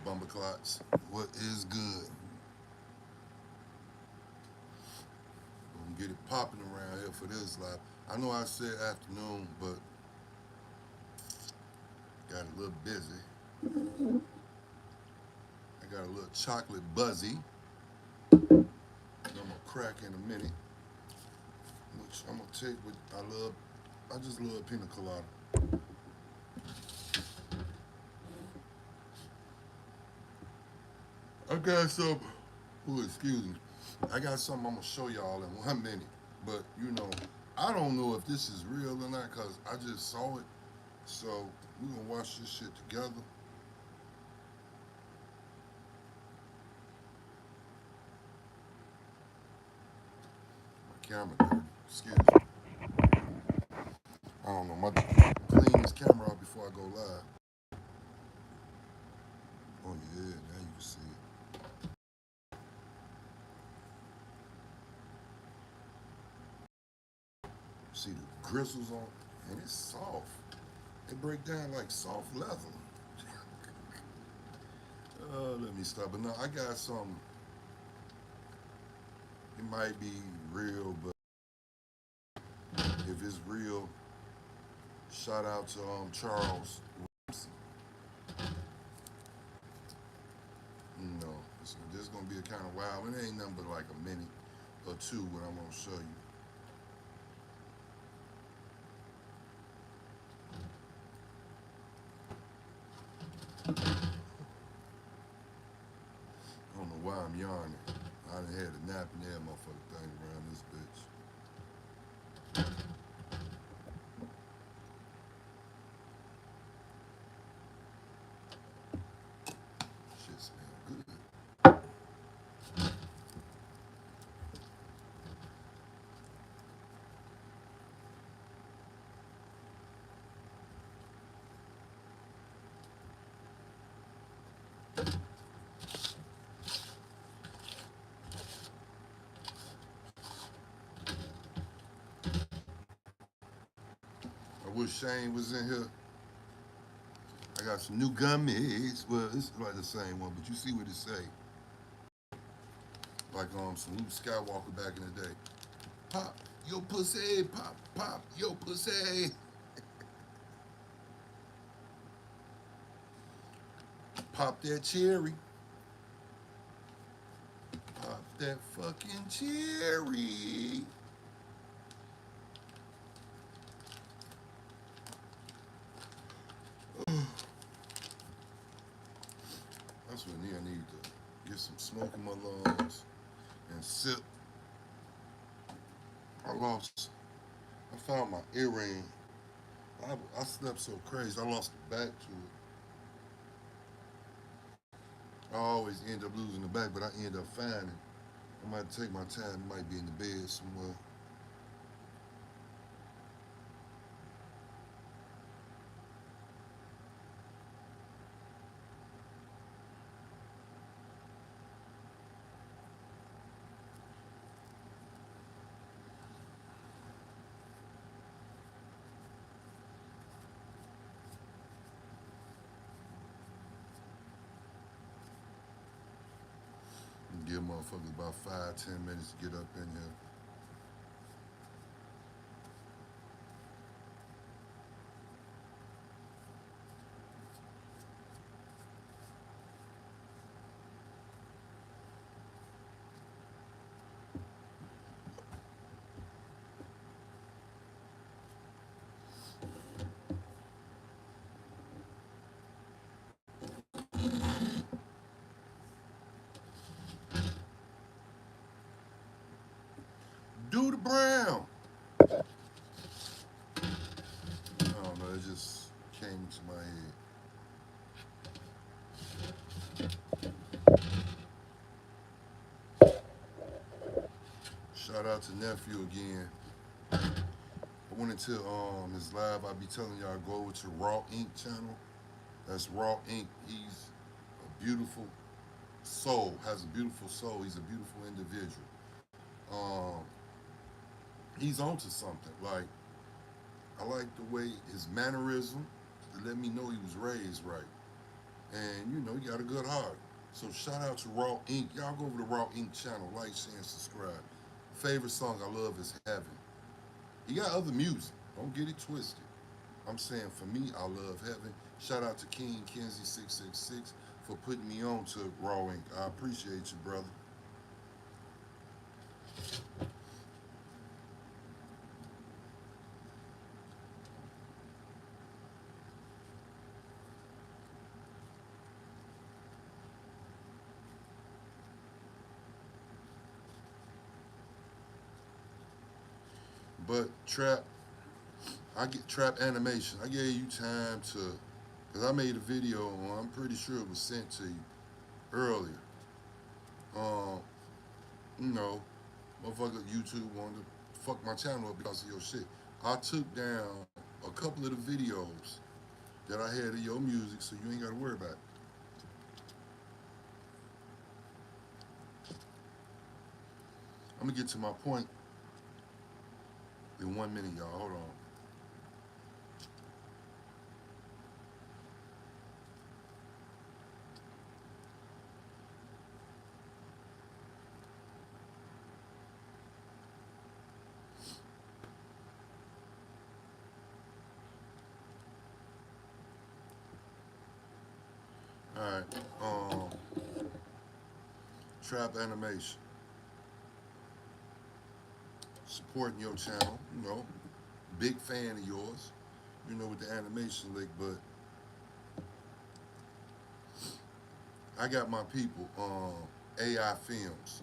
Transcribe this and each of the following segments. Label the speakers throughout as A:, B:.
A: Bumperclots. What is good? Gonna get it popping around here for this live. I know I said afternoon, but got a little busy. I got a little chocolate buzzy. I'm gonna crack in a minute, which I'm gonna take what I love. I just love pina colada. I got some. Oh, excuse me. I got something I'm gonna show y'all in 1 minute. But you know, I don't know if this is real or not because I just saw it. So we're gonna watch this shit together. My camera dirty. Excuse me. I don't know. My clean this camera out before I go live. Oh yeah, now you can see it. See the gristles on, and it's soft. It break down like soft leather. Let me stop. But no, I got something. It might be real, but if it's real, shout out to Charles. You know, so this is gonna be a kind of wild. It ain't nothing but like a minute or two what I'm gonna show you. I don't know why I'm yawning. I done had a nap in that motherfucker thing around this bitch. Shit smell good. I wish Shane was in here. I got some new gummies. Well, it's like the same one, but you see what it say. Like some Luke Skywalker back in the day. Pop your pussy, pop, pop your pussy. Pop that cherry. Pop that fucking cherry. That's what I need to get some smoke in my lungs and sip. I found my earring. I slept so crazy, I lost the back to it. I always end up losing the back, but I end up finding it. I might take my time, it might be in the bed somewhere. Give motherfuckers about 5-10 minutes to get up in here. Do the brown. I don't know, it just came into my head. Shout out to nephew again. I went into his live. I be telling y'all go over to Raw Ink channel. That's Raw Ink. He's a beautiful soul. Has a beautiful soul. He's a beautiful individual. Um, he's onto something. Like I like the way his mannerism to let me know he was raised right. And you know, you got a good heart. So shout out to Raw Inc. Y'all go over to Raw Inc. channel, like, share, and subscribe. Favorite song I love is Heaven. He got other music. Don't get it twisted. I'm saying for me, I love Heaven. Shout out to King Kenzie 666 for putting me on to Raw Inc. I appreciate you, brother. But trap, I get trap animation. I gave you time to, because I made a video on, I'm pretty sure it was sent to you earlier. Um, you know, motherfucker YouTube wanted to fuck my channel up because of your shit. I took down a couple of the videos that I had of your music, so you ain't got to worry about it. I'm gonna get to my point in 1 minute, y'all. Hold on. All right. Trap animation. Supporting your channel, you know. Big fan of yours, you know, with the animation lick, but I got my people, AI Films.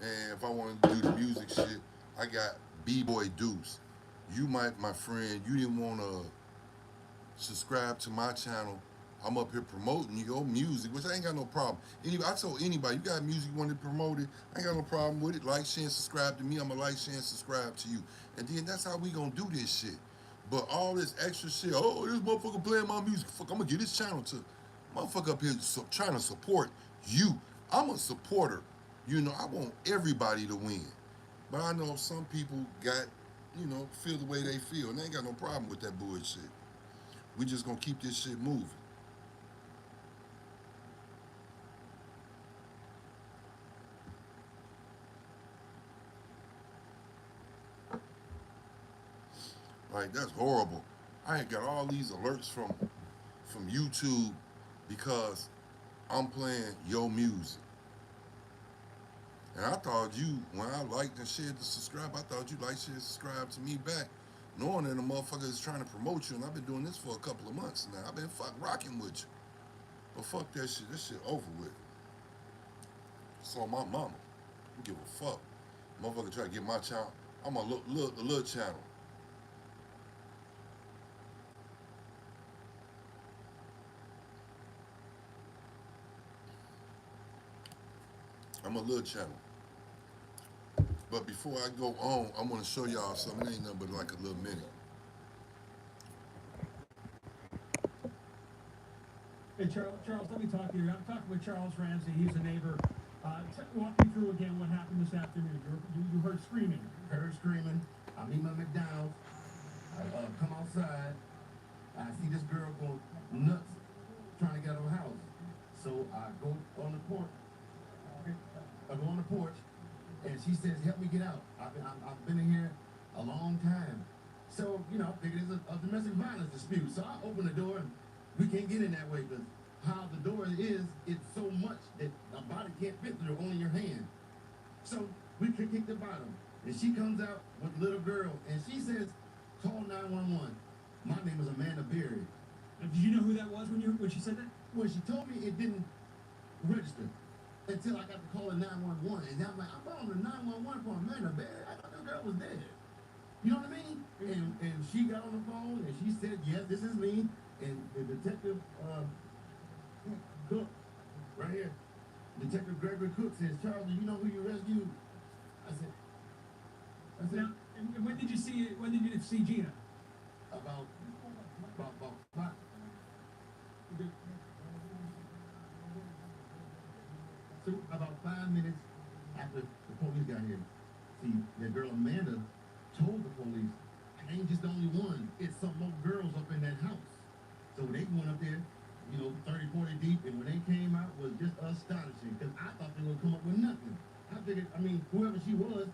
A: And if I wanted to do the music shit, I got B-Boy Deuce. You might, my friend, you didn't want to subscribe to my channel. I'm up here promoting your music, which I ain't got no problem. I told anybody, you got music you want to promote it, I ain't got no problem with it. Like, share, and subscribe to me. I'm going to like, share, and subscribe to you. And then that's how we going to do this shit. But all this extra shit, oh, this motherfucker playing my music, fuck, I'm going to get this channel to. Motherfucker up here trying to support you. I'm a supporter. You know, I want everybody to win. But I know some people got, you know, feel the way they feel. And they ain't got no problem with that bullshit. We just gonna keep this shit moving. Like, that's horrible. I ain't got all these alerts from YouTube because I'm playing your music. And I thought you, when I liked and shared the subscribe, I thought you like, share, subscribe to me back, knowing that the motherfucker is trying to promote you. And I've been doing this for a couple of months now. I've been rocking with you. But fuck that shit. This shit over with. It's on my mama. I don't give a fuck. Motherfucker try to get my channel. I'm a little channel. I'm a little channel. But before I go on, I want to show y'all something. It ain't nothing but like a little minute.
B: Hey, Charles, let me talk to you. I'm talking with Charles Ramsey. He's a neighbor. Walk me through again what happened this afternoon. You heard screaming.
C: Heard screaming. I'm eating my McDonald's. I come outside. I see this girl go nuts trying to get out of the house. So I go on the porch. I go on the porch, and she says, "Help me get out. I've been in here a long time." So, you know, I figured it's a domestic violence dispute. So I open the door, and we can't get in that way because how the door is, it's so much that a body can't fit through, only your hand. So we kick the bottom. And she comes out with a little girl, and she says, "Call 911. My name is Amanda Berry."
B: Did you know who that was when she said that?
C: When she told me, it didn't register until I got to call 911. And I'm like, I'm calling the 911 for Amanda Berry. I thought the girl was dead. You know what I mean? And she got on the phone, and she said, "Yes, this is me." And the detective, Cook, right here, Detective Gregory Cook says, "Charles, do you know who you rescued?" I said,
B: Now, and when did you see it? When did you see Gina?
C: about 5. So about 5 minutes after the police got here, see, that girl Amanda told the police, "I ain't just the only one. It's some more girls up in that house." So they went up there, 30, 40 deep, and when they came out, was just astonishing. Because I thought they would come up with nothing. I figured, whoever she was,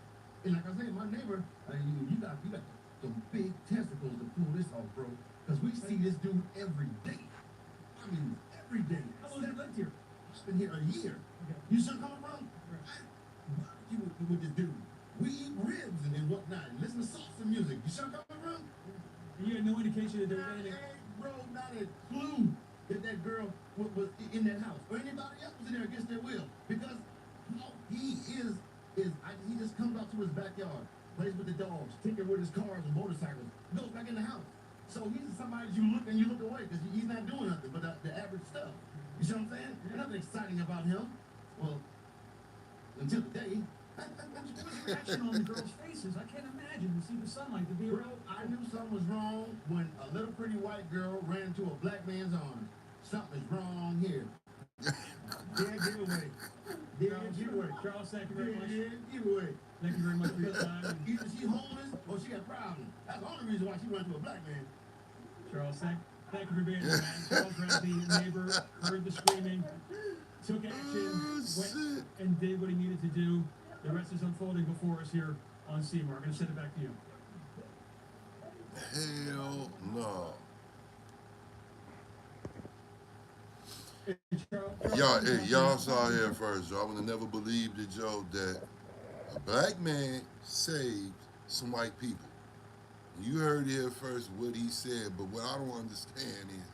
C: and like I said, my neighbor, you got some big testicles to pull this off, bro. Because we see this dude every day. Every day.
B: How long have you lived here?
C: I've been here a year.
B: Okay.
C: You should come around. You with this dude. We eat ribs and whatnot, and listen to salsa music. You should come around.
B: And you had no indication that there was anything.
C: Bro, not a clue that girl was in that house or anybody else was in there against their will, because he just comes out to his backyard, plays with the dogs, tinkers with his cars and motorcycles, goes back in the house. So he's somebody you look away because he's not doing nothing but the average stuff. You see what I'm saying? There's nothing exciting about him. Well, until the day.
B: What was the reaction on the girls' faces? I can't imagine to see the sunlight, to be
C: Bro,
B: around.
C: I knew something was wrong when a little pretty white girl ran into a black man's arms. Something is wrong here. Dead giveaway. Dead giveaway.
B: Charles, thank you very much.
C: Dead giveaway.
B: Thank you very much for your time.
C: Either she homeless or she got problems. That's the only reason why she ran into a black man.
B: Charles, thank you for being here, man. Charles Ramsey, neighbor, heard the screaming, took action, went and did what he needed to do. The rest is unfolding before us here on Seymour. I'm going to send it back to you.
A: Hell no. Y'all saw here first, Joe. I would have never believed it, Joe, that a black man saved some white people. You heard here first what he said, but what I don't understand is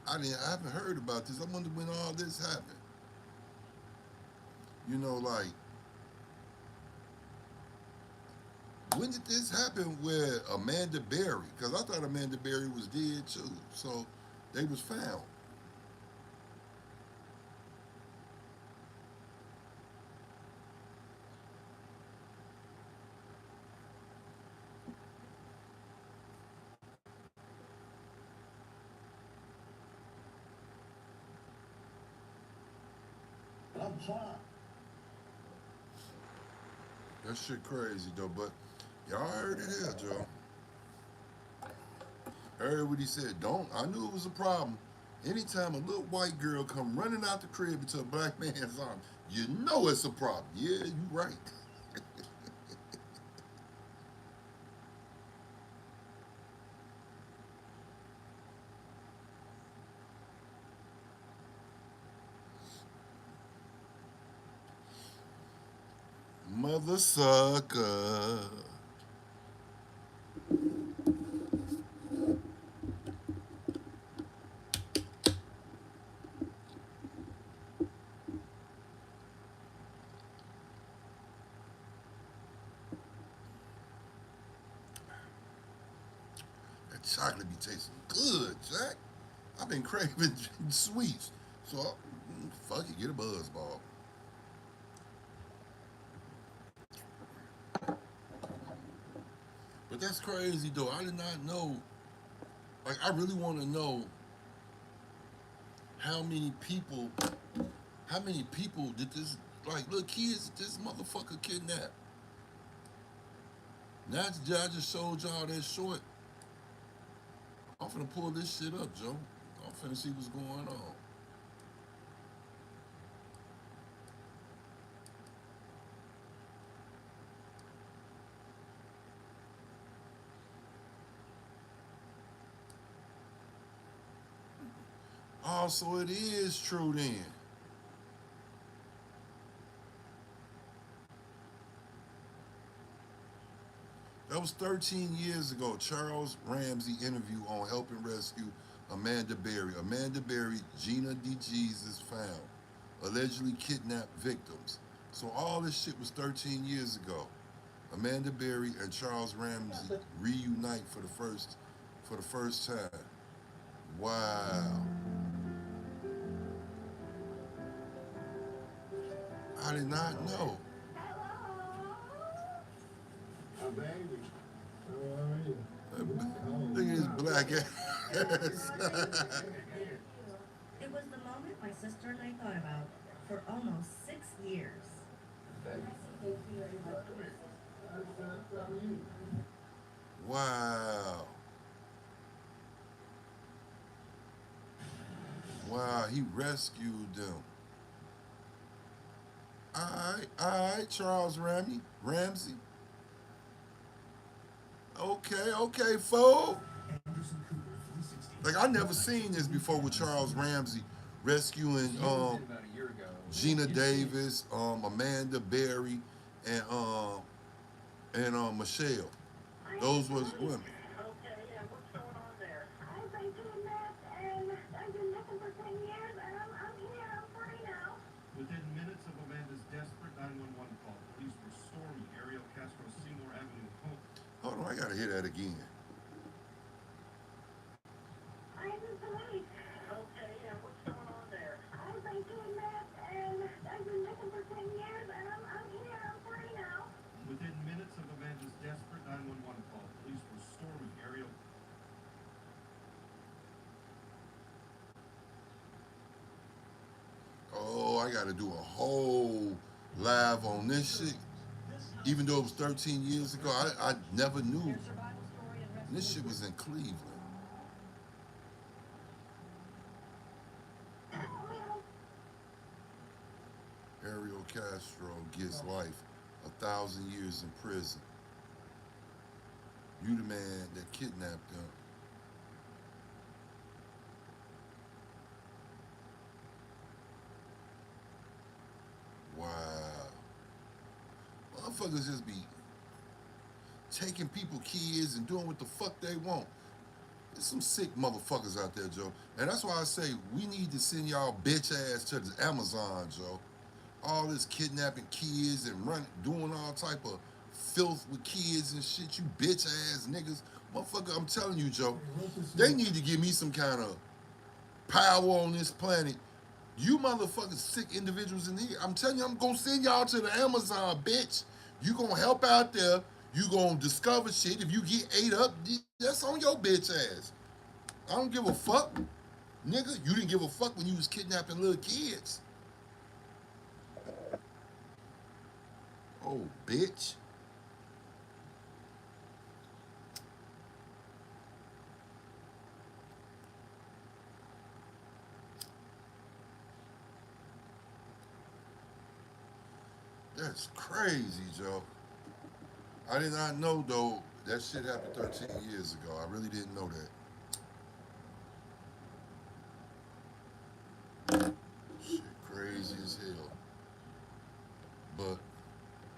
A: I haven't heard about this. I wonder when all this happened. Like, when did this happen with Amanda Berry? Because I thought Amanda Berry was dead too. So they was found.
C: I'm hot.
A: That shit crazy though, but y'all heard it here, Joe. Heard what he said. I knew it was a problem. Anytime a little white girl come running out the crib into a black man's arm, you know it's a problem. Yeah, you right. Mother sucker. That chocolate be tasting good, Jack. I've been craving sweets. So, fuck it, get a buzz ball. But that's crazy though. I did not know. Like, I really want to know how many people did this, like, little kids this motherfucker kidnapped. Now I just showed y'all that short. I'm finna pull this shit up, Joe. I'm finna see what's going on. Oh, so it is true then. That was 13 years ago. Charles Ramsey interview on helping rescue Amanda Berry. Amanda Berry, Gina DeJesus found. Allegedly kidnapped victims. So all this shit was 13 years ago. Amanda Berry and Charles Ramsey reunite for the first time. Wow. I did not know.
C: My baby. How are you?
A: Look at his black ass.
D: It was the moment my sister and I thought about for almost 6 years.
A: Wow. Wow, he rescued them. All right, Charles Ramsey. Okay, fool. Like I never seen this before with Charles Ramsey rescuing
C: About a year ago.
A: Gina Davis, Amanda Berry, and Michelle. Those was women.
E: Okay, and what's going on there? I've been doing that, and I've been missing for 10 years, and I'm here, I'm free now.
F: Within minutes of Amanda's desperate 911 call, police were storming Ariel Castro's Seymour Avenue home.
A: Hold on, I gotta hear that again.
E: I'm the police.
F: Okay, and what's going on there?
E: I've been doing that, and I've been missing for 10 years, and I'm here, I'm free now.
F: Within minutes of Amanda's desperate 911 call, police were storming Ariel.
A: Oh, I gotta do a whole live on this shit. Even though it was 13 years ago, I never knew. This shit was in Cleveland. Ariel Castro gets life, 1,000 years in prison. You the man that kidnapped him. Wow. Motherfuckers just be taking people kids and doing what the fuck they want. There's some sick motherfuckers out there, Joe. And that's why I say we need to send y'all bitch ass to the Amazon, Joe. All this kidnapping kids and doing all type of filth with kids and shit, you bitch ass niggas. Motherfucker, I'm telling you, Joe, they need to give me some kind of power on this planet. You motherfucking sick individuals in here, I'm telling you, I'm gonna send y'all to the Amazon, bitch. You gonna help out there. You gonna discover shit. If you get ate up, that's on your bitch ass. I don't give a fuck. Nigga, you didn't give a fuck when you was kidnapping little kids. Oh, bitch. That's crazy, Joe. I did not know, though, that shit happened 13 years ago. I really didn't know that. Shit crazy as hell. But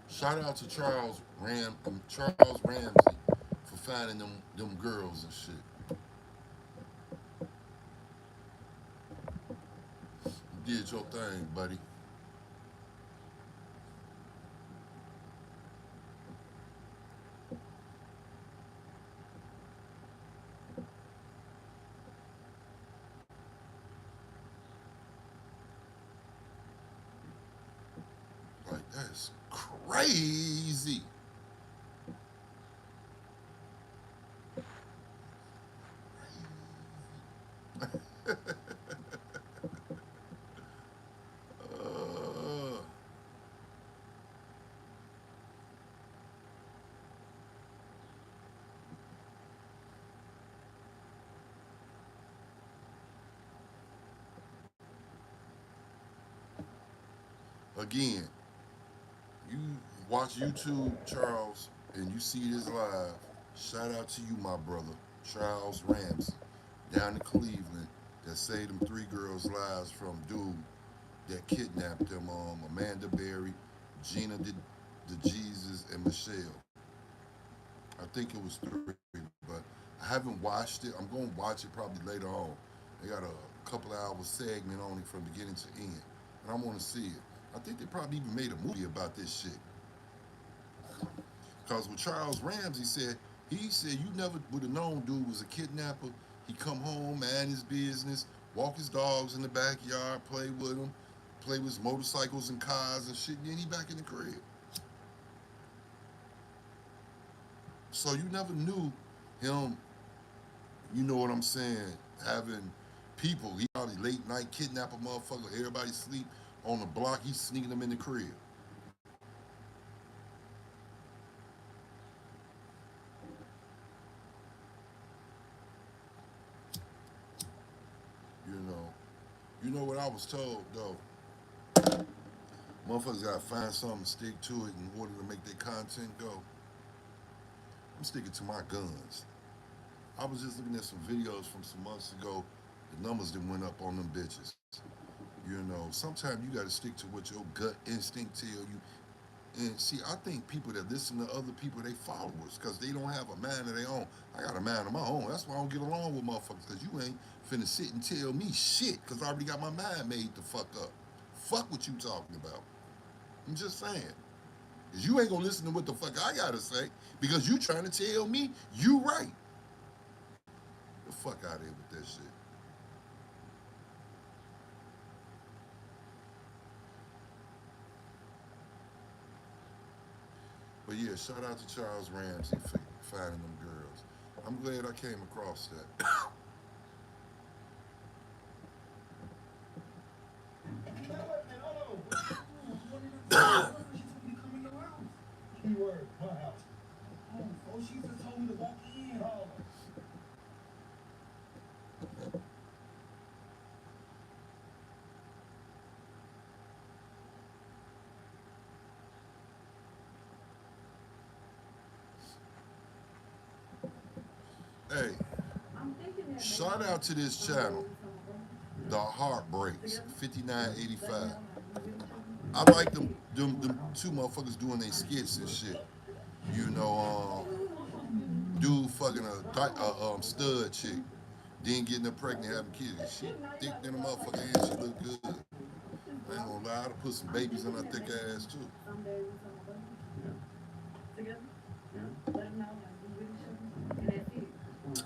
A: shout out to Charles Ramsey for finding them girls and shit. You did your thing, buddy. Like, that's crazy. Uh, again, you watch YouTube, Charles, and you see this live. Shout out to you, my brother, Charles Ramsey, down in Cleveland, that saved them 3 girls' lives from dude that kidnapped them. Amanda Berry, Gina the Jesus, and Michelle. I think it was 3, but I haven't watched it. I'm going to watch it probably later on. They got a couple of hours segment on it from beginning to end, and I want to see it. I think they probably even made a movie about this shit. Because what Charles Ramsey said, he said you never would have known dude was a kidnapper. He come home, man his business, walk his dogs in the backyard, play with them, play with his motorcycles and cars and shit, and then he back in the crib. So you never knew him, you know what I'm saying, having people. He probably late night kidnap a motherfucker, everybody sleep on the block, he's sneaking them in the crib. You know, know what I was told though? Motherfuckers gotta find something to stick to it in order to make their content go. I'm sticking to my guns. I was just looking at some videos from some months ago. The numbers that went up on them bitches. You know, sometimes you gotta stick to what your gut instinct tell you. And see, I think people that listen to other people, they followers, because they don't have a mind of their own. I got a mind of my own. That's why I don't get along with motherfuckers, because you ain't finna sit and tell me shit, because I already got my mind made the fuck up. Fuck what you talking about. I'm just saying. Because you ain't gonna listen to what the fuck I gotta say, because you trying to tell me you right. The fuck out of here with that shit. But yeah, shout out to Charles Ramsey for finding them girls. I'm glad I came across that.
C: Keyword, my house. Oh, she just told me to walk in. Oh.
A: Hey, shout out to this channel, The Heartbreaks, 5985. I like them two motherfuckers doing their skits and shit. You know, dude fucking a stud chick, then getting her pregnant, having kids. She thick than a motherfucker and she look good. I ain't gonna lie, I'd put some babies in her thick ass too.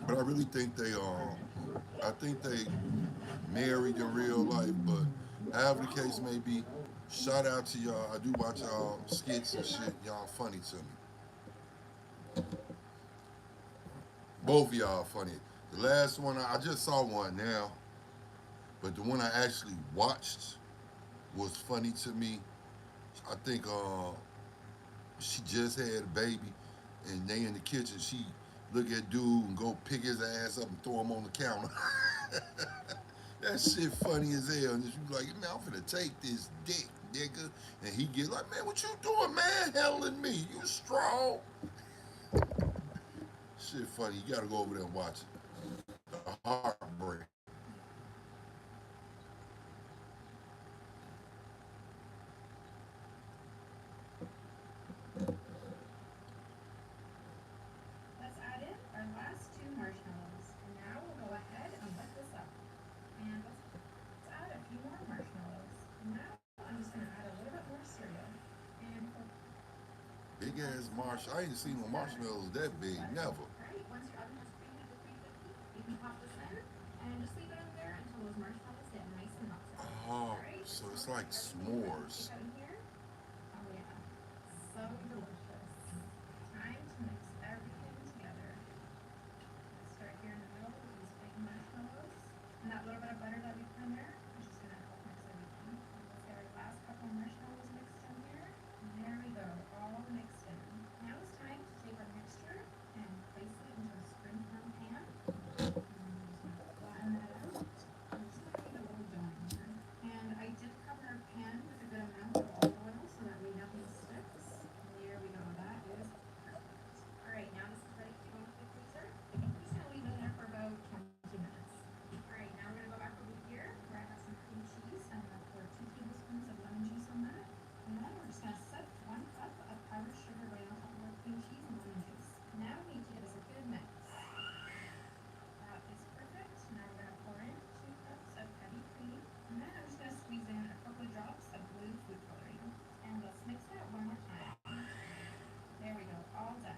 A: But I really think they married in real life, but however the case may be, shout out to y'all. I do watch y'all skits and shit. Y'all funny to me. Both of y'all funny. The last one, I just saw one now, but the one I actually watched was funny to me. I think she just had a baby, and they in the kitchen. She look at dude and go pick his ass up and throw him on the counter. That shit funny as hell. And you like, man, I'm finna take this dick, nigga. And he get like, man, what you doing, man? Helling me. You strong. Shit funny. You gotta go over there and watch it. The Heartbreak.
G: Let's add in our last 2 marshmallows. And now we'll go ahead and wet this up. And let's add a few more marshmallows. And now I'm just going to add a little bit more cereal. And
A: Big ass marshmallow. I ain't seen no marshmallows that big. Never.
G: alright, once your oven has preheated to 350, you can pop this in and just leave it in there until those marshmallows get nice and melted.
A: Oh,
G: Alright,
A: so it's like s'mores.
G: in here. Oh yeah, so delicious. Time to mix everything together. Start here in the middle with these big marshmallows. And that little bit of butter that we put in there is just going to help mix everything. Let's get our last couple marshmallows mixed in here. And there we go, all mixed in. Now it's time to take our mixture and place it into a spring form pan. And I'm just going to flatten that out. I'm just going to make a little dough in here. And I did cover our pan with a good amount of olive oil so that way nothing sticks. There we go, that is perfect. Alright, now this is ready to go into the freezer. I'm just going to leave it in there for about 20 minutes. Alright, now we're going to go back over here where I have some cream cheese and I'm going to pour 2 tablespoons of lemon juice on that. And then we're just going to set 1 cup of powdered sugar right on top of our cream cheese and lemon juice. Now we need to give us a good mix. That is perfect. Now we're going to pour in 2 cups of heavy cream. And then I'm just going to squeeze in a couple of drops of blue food coloring. And let's mix that one more time. There we go, all done.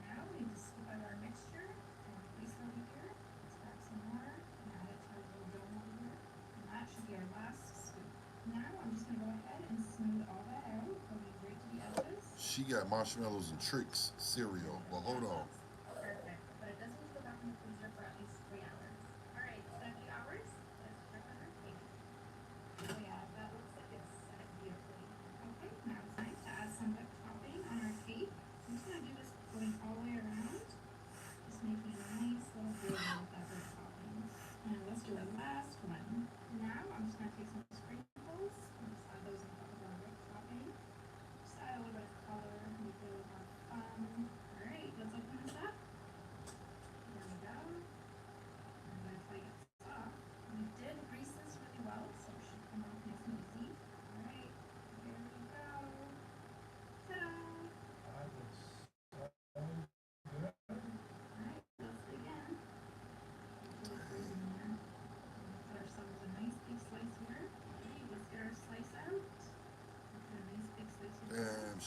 G: Now we need to scoop out our mixture and place it over here. Let's grab some more and add it to our little dough over here. And that should be our last scoop. Now I'm just going to go ahead and smooth all that out, going right to the edges.
A: She got marshmallows and tricks cereal. Well, hold on.
G: Perfect, but it does need to go back in the freezer for at least 3 hours. Alright, it's been a few hours. Let's check on our cake. Oh yeah, that looks like it's set beautifully. Okay, now it's time to add some whipped topping on our cake. I'm just going to do this going all the way around. Just making a nice little border with that whipped topping. And let's do our last one. Now I'm just going to take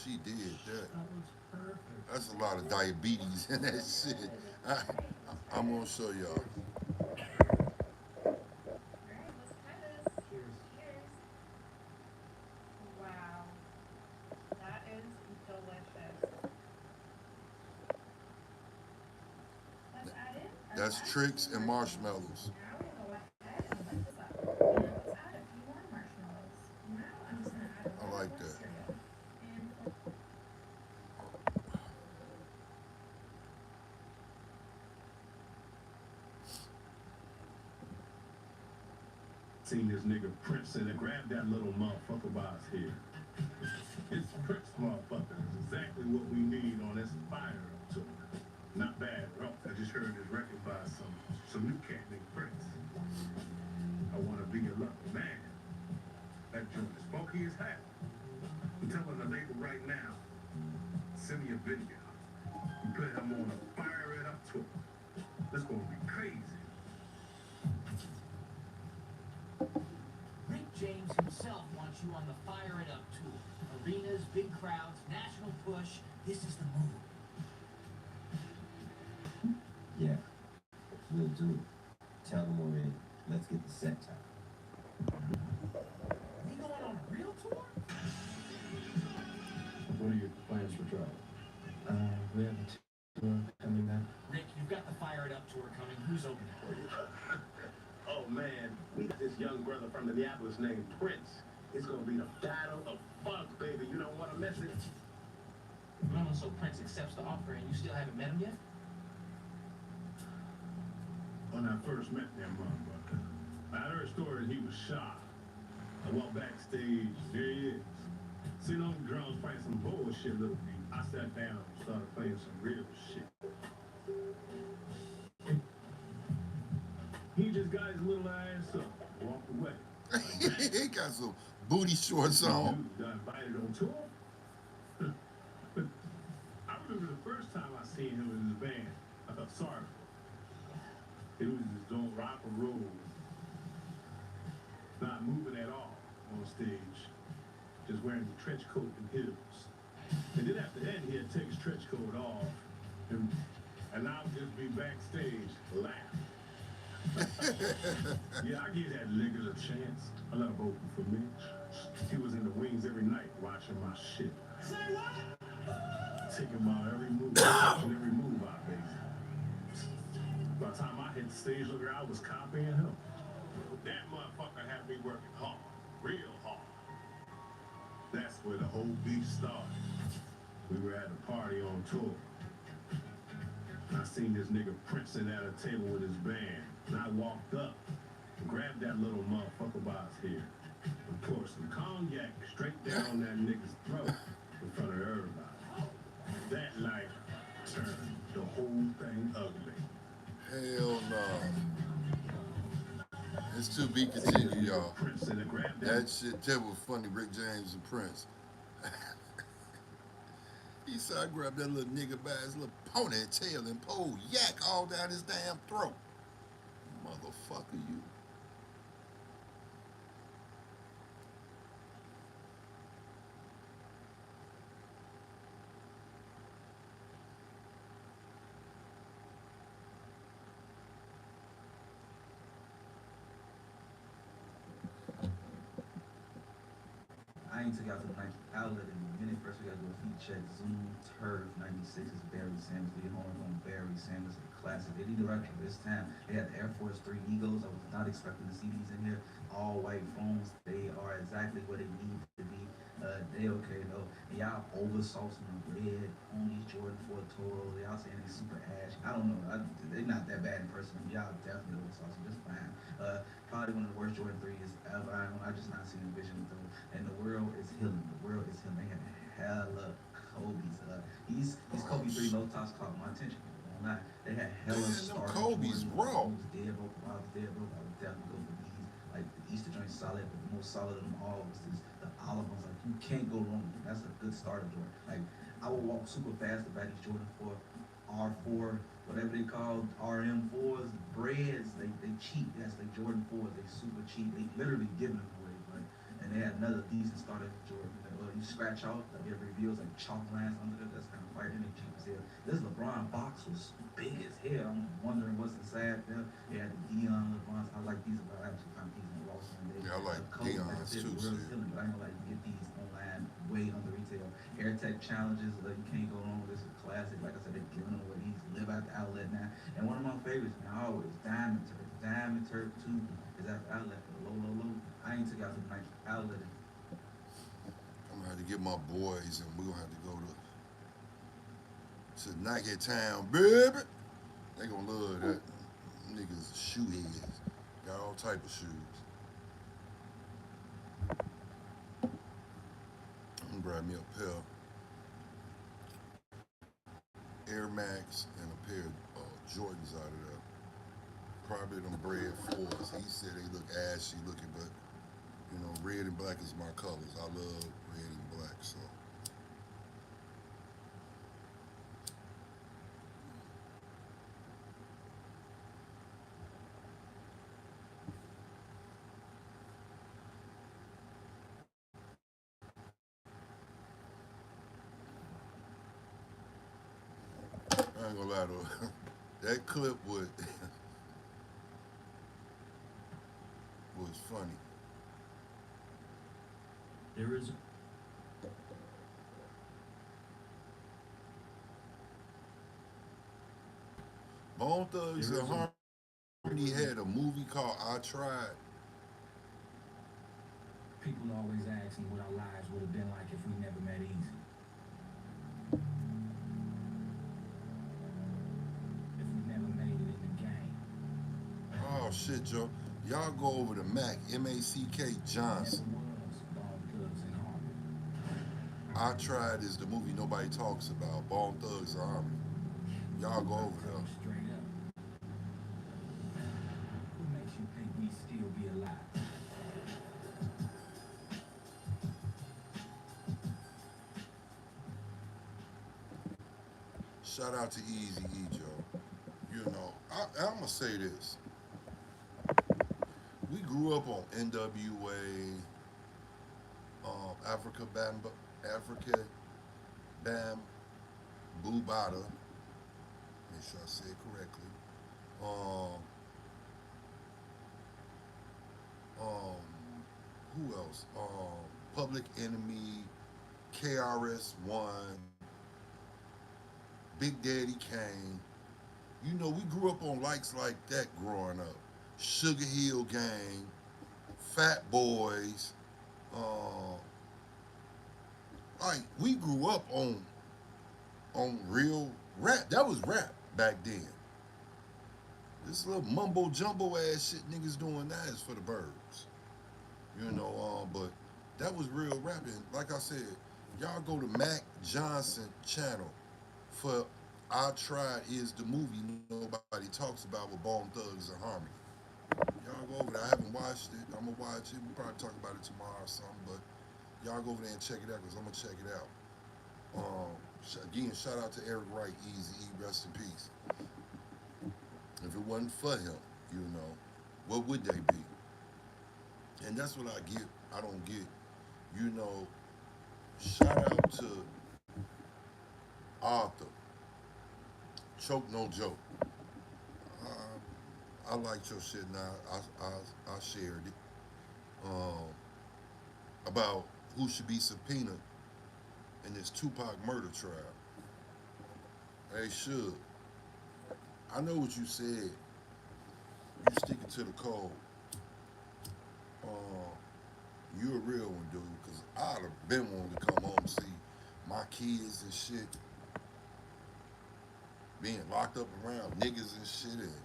A: she did that.
B: That looks perfect.
A: That's a lot of diabetes in that shit. I'm gonna show y'all.
G: Alright, let's try this.
B: Cheers.
G: Cheers. Wow. That is delicious. Let's add in our
A: That's
G: last
A: tricks
G: two
A: and marshmallows.
G: Now we're gonna go ahead and light this up. And let's add a few more marshmallows. Now I'm just gonna add a
A: I
G: little
A: like
G: more
A: that.
G: cereal. And
C: Seen this nigga Prince and grab that little motherfucker by his hair. It's Prince motherfucker. It's exactly what we need on this fire up to. Not bad, bro. I just heard this record by some new cat named Prince. I wanna be a lucky man. That joint is funky as hell. I'm telling the label right now, send me a video. You put him on a fire it up tour. It's gonna be crazy.
H: Rick James himself wants you on the Fire It Up tour. Arenas, big crowds, national push. This is the move.
I: Yeah, we'll do. Tell them already. Let's get the set time.
H: We going on a real tour?
C: What are your plans for travel?
I: We have a tour coming up.
H: Rick, you've got the Fire It Up tour coming. Who's opening for you?
C: Oh man, we got this young brother from Minneapolis named Prince. It's gonna be the battle of funk, baby. You don't want to miss it.
H: So Prince accepts the offer and you still haven't met him yet?
C: When I first met that motherfucker, I heard a story that he was shot. I walked backstage, there he is. Sitting on the drums playing some bullshit little beat. I sat down and started playing some real shit. He just got his little ass up and walked away.
A: He got some booty shorts on.
C: Dude got invited on tour. I remember the first time I seen him in his band. I thought, sorry. It was just doing rock and roll. Not moving at all on stage. Just wearing the trench coat and heels. And then after that, he'd take his trench coat off. And I would just be backstage laughing. Yeah, I give that nigga a chance. I let him open for me. He was in the wings every night watching my shit.
H: Say what?
C: Taking my every move, watching every move I made. By the time I hit the stage, look, I was copying him. That motherfucker had me working hard, real hard. That's where the whole beef started. We were at a party on tour. I seen this nigga Prince at a table with his band. And I walked up and grabbed that little motherfucker by his hair and poured some cognac straight down that nigga's throat in front of everybody. That night turned the whole thing ugly.
A: Hell no. It's to be continued, y'all.
C: Prince and I grabbed
A: That shit, that was funny, Rick James and Prince. He said I grabbed that little nigga by his little ponytail and pulled yak all down his damn throat. Motherfucker, you.
I: I ain't took out to the Nike outlet in a minute. First, we gotta do a feet check. Zoom Turf 96 is Barry Sanders. Lead home on Barry Sanders, a classic. They need a record this time. They had the Air Force 3 Egos. I was not expecting to see these in here. All white foams. They are exactly what they need to be. They okay though. And y'all oversaucing them red on these Jordan 4 Toros. Y'all saying they super ash. I don't know. They're not that bad in person. Y'all definitely oversaucing. Just fine. Probably one of the worst Jordan 3s ever. I just not seen a vision with them. And the world is healing. The world is healing. They had hella Kobe's. These Kobe 3 low tops caught my attention. Not. They had hella
A: Man, them
I: stars.
A: Kobe's raw.
I: I was dead broke. I was dead broke. I would definitely go for these. Like the Easter joint solid, but the most solid of them all was this, the olive ones. Like you can't go wrong with them. That's a good starter joint. Like I would walk super fast about these Jordan 4, R4, whatever they call RM4s, breads. They cheap. That's like Jordan 4s. They super cheap. They literally giving them away. But and they had another decent starter, Jordan. You scratch out, it reveals like chalk lines under there. That's kind of fire. They make cheap as hell. This LeBron box was big as hell. I'm wondering what's inside there. They had the Dion LeBrons. I like these a lot. I actually found these in Ross one day.
A: Yeah, I like
I: Kobe,
A: Dion's too,
I: World
A: shit.
I: Healing, but I know like you get these online way under retail. AirTech challenges, you can't go wrong with this. Is a classic. Like I said, they're giving them away. These live out the outlet now. And one of my favorites now always Diamond Turf. Diamond Turf 2 is at the outlet for the low. I ain't took out to the night outlet.
A: I'm gonna have to get my boys and we're gonna have to go to Nike Town, baby. They gonna love that. Niggas shoe heads. Got all type of shoes. I'm gonna grab me a pair Air Max and a pair of Jordans out of there. Probably them Bread 4s. He said they look ashy looking, but you know, red and black is my colors. I love red and black, so. I ain't gonna lie though, that clip was funny.
B: There is
A: Bone Thugs and Harmony had a movie called I Tried.
C: People always ask me what our lives would have been like if we never met Easy. If we never made it in the game.
A: Oh shit, Joe. Y'all go over to Mac, M-A-C-K Johnson.
C: Never was Bone Thugs and Harmony.
A: I Tried is the movie nobody talks about. Bone Thugs and Harmony. Y'all go over there.
C: Straight up. What makes you think we still be alive?
A: Shout out to Easy E, Joe. You know, I'm gonna say this. We grew up on NWA, Africa Bam Bubada. Make sure I say it correctly. Who else? Public Enemy, KRS-One, Big Daddy Kane. You know, we grew up on likes like that growing up. Sugar Hill Gang, Fat Boys. Like we grew up on real rap. That was rap back then. This little mumbo jumbo ass shit niggas doing now is for the birds. You know, but that was real rapping. Like I said, y'all go to Mac Johnson channel for I Tried is the movie nobody talks about with Bone Thugs and Harmony. Y'all go over there. I haven't watched it. I'm gonna watch it. We'll probably talk about it tomorrow or something, but y'all go over there and check it out because I'm gonna check it out. Again, shout out to Eric Wright, Easy E, rest in peace. If it wasn't for him, you know, what would they be? And that's what I don't get. You know, shout out to Arthur. Choke no joke. I liked your shit now. I shared it. About who should be subpoenaed in this Tupac murder trial. They should. I know what you said. You sticking to the code. You a real one, dude, because I'd have been wanting to come home and see my kids and shit being locked up around niggas and shit. And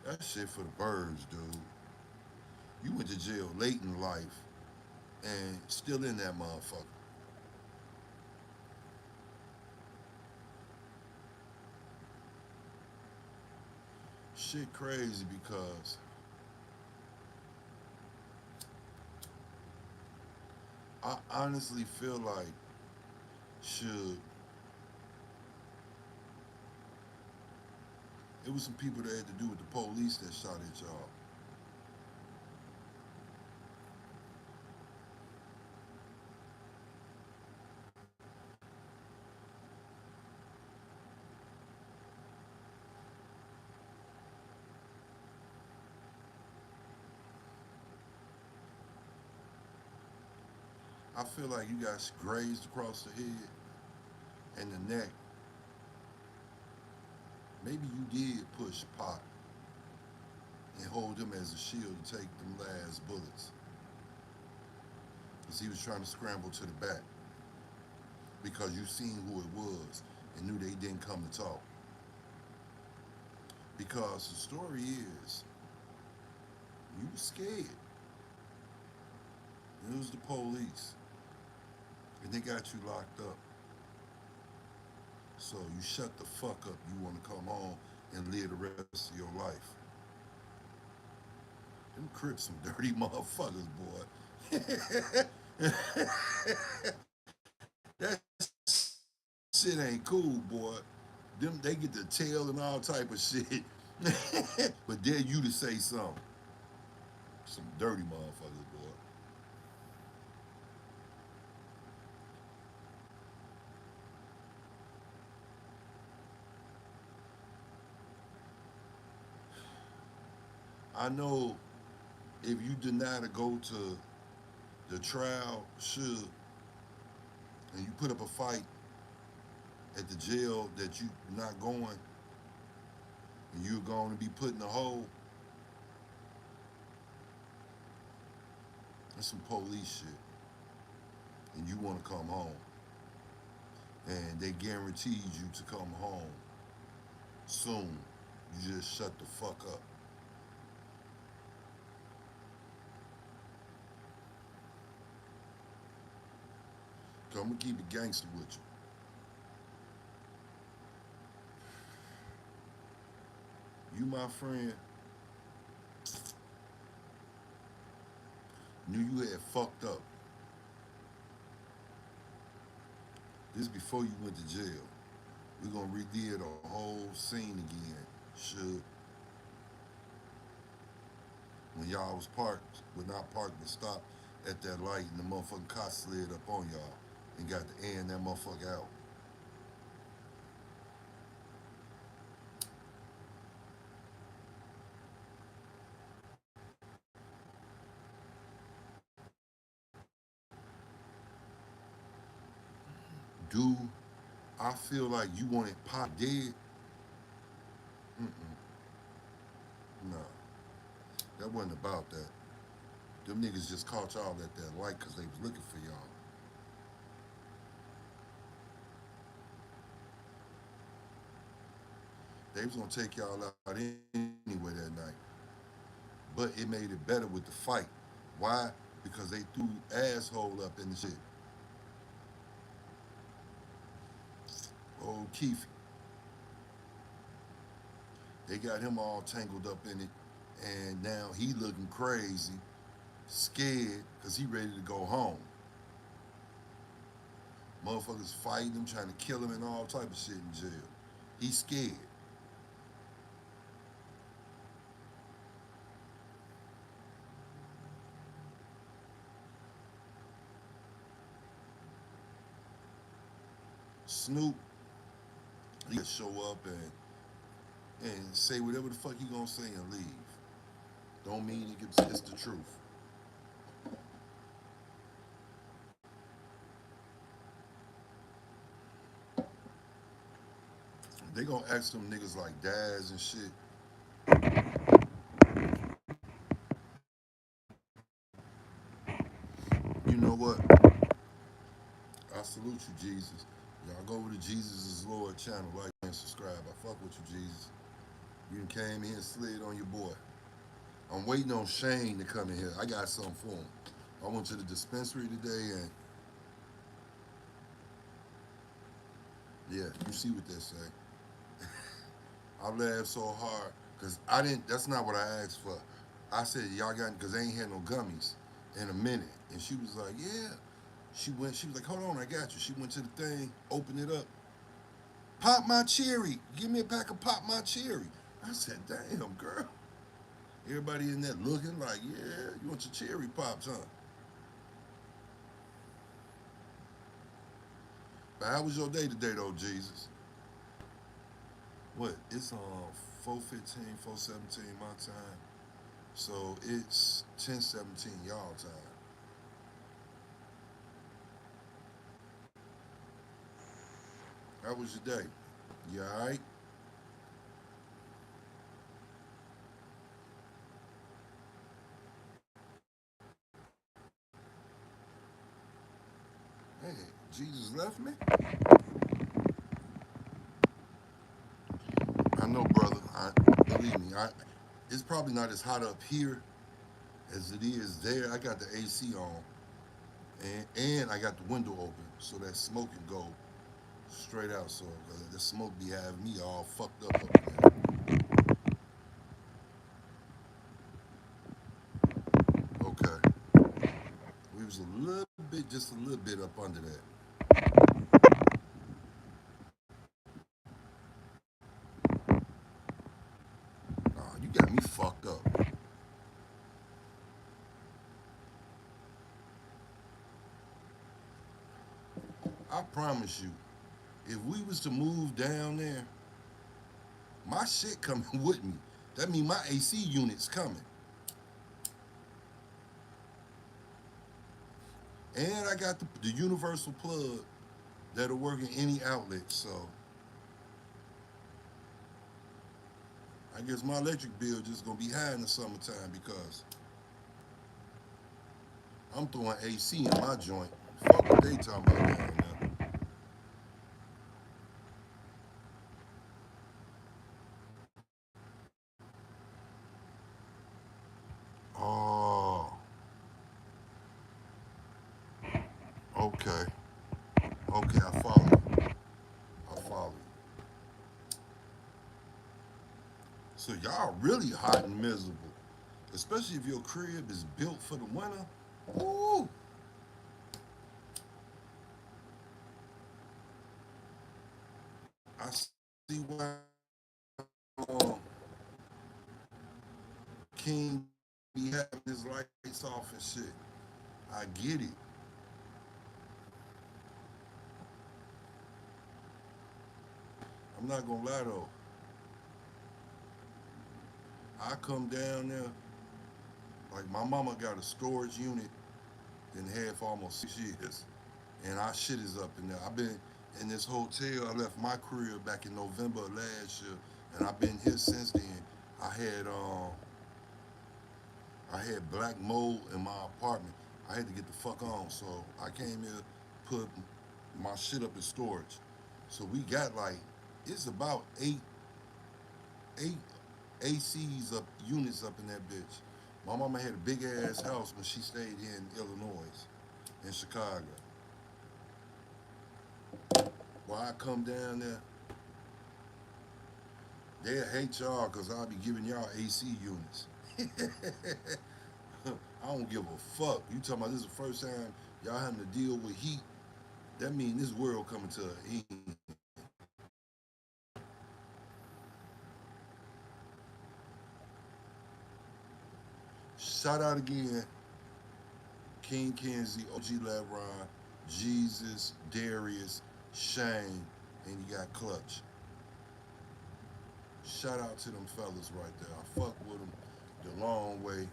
A: that shit for the birds, dude. You went to jail late in life and still in that motherfucker. Shit crazy because I honestly feel like it was some people that had to do with the police that shot at y'all. I feel like you got grazed across the head and the neck. Maybe you did push Pop and hold him as a shield to take them last bullets. Because he was trying to scramble to the back. Because you seen who it was and knew they didn't come to talk. Because the story is, you were scared. It was the police. And they got you locked up. So you shut the fuck up. You want to come home and live the rest of your life. Them Crips some dirty motherfuckers, boy. That shit ain't cool, boy. Them they get the tail and all type of shit. But dare you to say something. Some dirty motherfuckers, boy. I know if you deny to go to the trial, should, and you put up a fight at the jail that you not going, and you're going to be put in a hole, that's some police shit. And you want to come home. And they guaranteed you to come home soon. You just shut the fuck up. So I'm gonna keep it gangster with you. You, my friend, knew you had fucked up. This before you went to jail. We're gonna relive the whole scene again. Should. When y'all was parked, well not parked, but stopped at that light and the motherfucking cop slid up on y'all and got to end that motherfucker out. Do I feel like you wanted Pop dead? Mm-mm. No, that wasn't about that. Them niggas just caught y'all at that light because they was looking for y'all. They was gonna take y'all out anyway that night. But it made it better with the fight. Why? Because they threw asshole up in the shit. Old Keefe. They got him all tangled up in it. And now he looking crazy, scared, because he ready to go home. Motherfuckers fighting him, trying to kill him and all type of shit in jail. He's scared. Snoop, he could show up and say whatever the fuck he gonna say and leave. Don't mean it's the truth. They gonna ask them niggas like Daz and shit. You know what? I salute you, Jesus. Y'all go over to Jesus is Lord channel, like and subscribe. I fuck with you, Jesus. You done came in and slid on your boy. I'm waiting on Shane to come in here. I got something for him. I went to the dispensary today and yeah, you see what they say. I laughed so hard because I didn't, that's not what I asked for. I said, y'all got, because they ain't had no gummies in a minute. And she was like, yeah. She was like, hold on, I got you. She went to the thing, opened it up. Pop my cherry. Give me a pack of Pop my cherry. I said, damn, girl. Everybody in there looking like, yeah, you want your cherry pops, huh? But how was your day today, though, Jesus? What? It's 4:15, 4:17 my time. So it's 10:17 y'all time. How was your day? You all right? Hey, Jesus left me? I know, brother. Believe me, it's probably not as hot up here as it is there. I got the AC on, and I got the window open, so that smoke can go straight out. So the smoke be having me all fucked up in there. Okay, we was a little bit, just a little bit up under that. Oh, you got me fucked up. I promise you, if we was to move down there, my shit coming with me. That mean my AC unit's coming. And I got the universal plug that'll work in any outlet. So I guess my electric bill just gonna be high in the summertime because I'm throwing AC in my joint. Fuck what they talking about down there. Oh, okay. Okay, I follow you. I follow you. So y'all really hot and miserable. Especially if your crib is built for the winter. Ooh. I see why um, King be having his lights off and shit. I get it. I'm not gonna lie though. I come down there, like my mama got a storage unit, then had for almost 6 years. And our shit is up in there. I've been in this hotel. I left my career back in November of last year, and I've been here since then. I had um, I had black mold in my apartment. I had to get the fuck on, so I came here, put my shit up in storage. So we got like it's about eight ACs up units up in that bitch. My mama had a big ass house when she stayed here in Illinois, in Chicago. Why I come down there, they'll hate y'all because I'll be giving y'all AC units. I don't give a fuck. You talking about this is the first time y'all having to deal with heat? That means this world coming to an end. Shout out again, King Kenzie, OG Lebron, Jesus, Darius, Shane, and you got Clutch. Shout out to them fellas right there. I fuck with them the long way.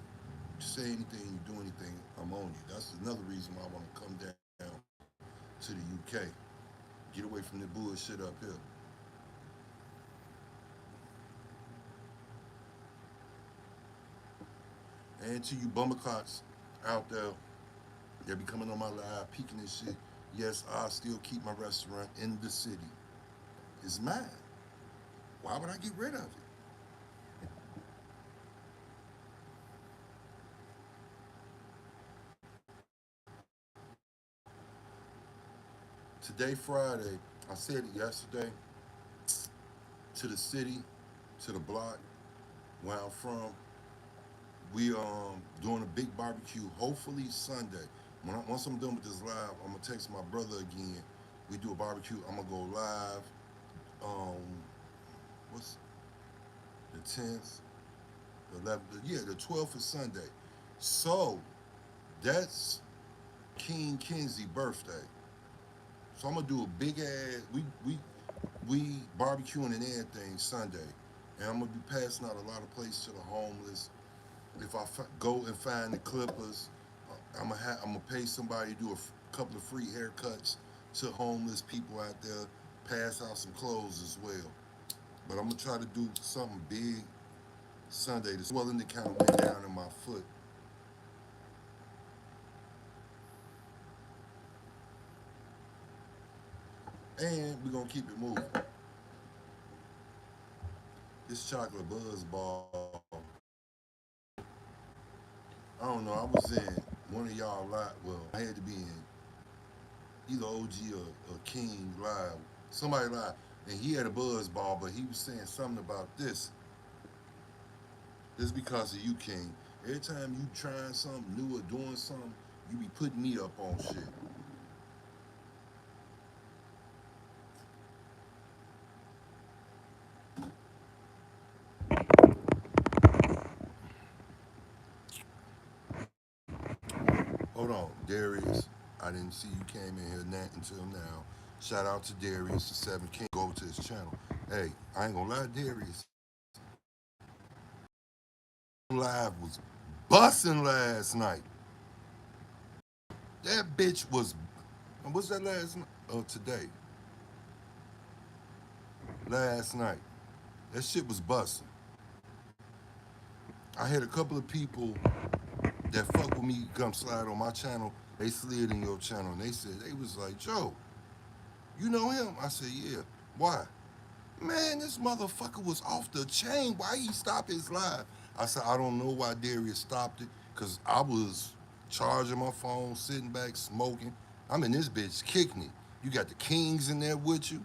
A: Say anything, you do anything, I'm on you. That's another reason why I want to come down to the UK. Get away from the bullshit up here. And to you bummerclocks out there that be coming on my live, peeking this shit, yes, I still keep my restaurant in the city. It's mine. Why would I get rid of it? Today, Friday, I said it yesterday, to the city, to the block, where I'm from, we doing a big barbecue, hopefully Sunday. Once I'm done with this live, I'm gonna text my brother again. We do a barbecue. I'm gonna go live. Um, what's the 10th, the 11th? Yeah, the 12th is Sunday. So that's King Kenzie' birthday. So I'm gonna do a big ass. We barbecuing and everything Sunday, and I'm gonna be passing out a lot of places to the homeless. If I go and find the clippers, I'm gonna pay somebody to do a couple of free haircuts to homeless people out there. pass out some clothes as well. But I'm gonna try to do something big Sunday. The swelling that kind of went down in my foot. And we're gonna keep it moving. This chocolate buzz ball. I don't know. I was in one of y'all live. Well, I had to be in either OG or King live. Somebody live, and he had a buzz ball, but he was saying something about this. This is because of you, King. Every time you trying something new or doing something, you be putting me up on shit. Hold on, Darius. I didn't see you came in here until now. Shout out to Darius, the 7 King. Go to his channel. Hey, I ain't gonna lie, Darius. Live was busting last night. That bitch was. What's that last night? Oh, today. Last night. That shit was busting. I had a couple of people that fuck with me come slide on my channel. They slid in your channel and they said, they was like, Joe, you know him? I said, yeah. Why? Man, this motherfucker was off the chain. Why he stopped his live? I said, I don't know why Darius stopped it, because I was charging my phone, sitting back, smoking. I'm in this bitch kicking it. You got the kings in there with you.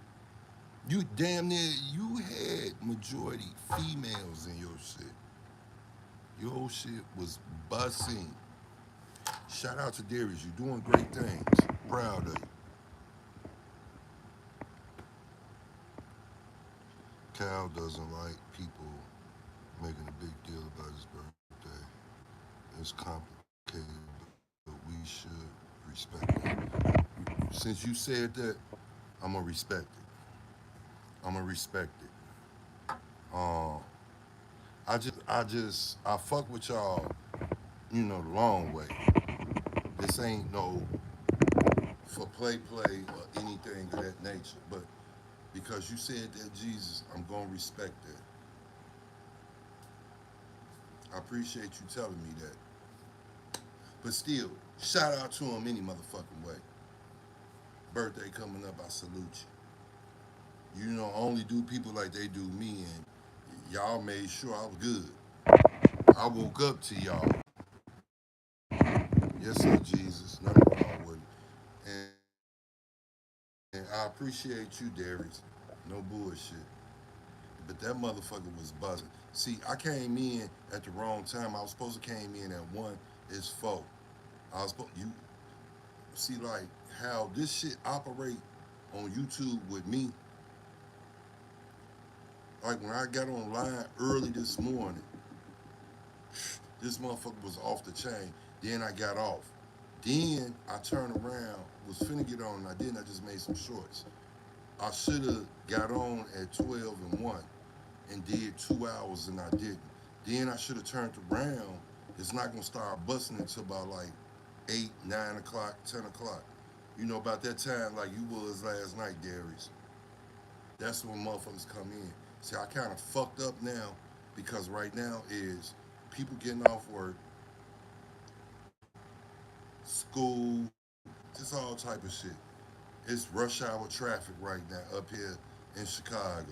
A: You damn near, you had majority females in your shit. Your shit was bussing. Shout out to Darius. You're doing great things. Proud of you. Cal doesn't like people making a big deal about his birthday. It's complicated, but we should respect it. Since you said that, I'm gonna respect it. I'm gonna respect it. I fuck with y'all, the long way. This ain't no for play or anything of that nature, but because you said that, Jesus, I'm gonna respect that. I appreciate you telling me that. But still, shout out to him any motherfucking way. Birthday coming up, I salute you. Only do people like they do me, and y'all made sure I was good. I woke up to y'all. Yes, sir, Jesus. Nothing wrong with it. And I appreciate you, Darius. No bullshit. But that motherfucker was buzzing. See, I came in at the wrong time. I was supposed to came in at 1. It's 4. I was supposed you see like how this shit operate on YouTube with me. Like when I got online early this morning, this motherfucker was off the chain. Then I got off. Then I turned around, was finna get on, and I didn't. I just made some shorts. I should have got on at 12 and 1 and did 2 hours, and I didn't. Then I should have turned around. It's not gonna start busting until about like 8, 9 o'clock, 10 o'clock. About that time like you was last night, Darius. That's when motherfuckers come in. See, I kind of fucked up now because right now is people getting off work, school, just all type of shit. It's rush hour traffic right now up here in Chicago.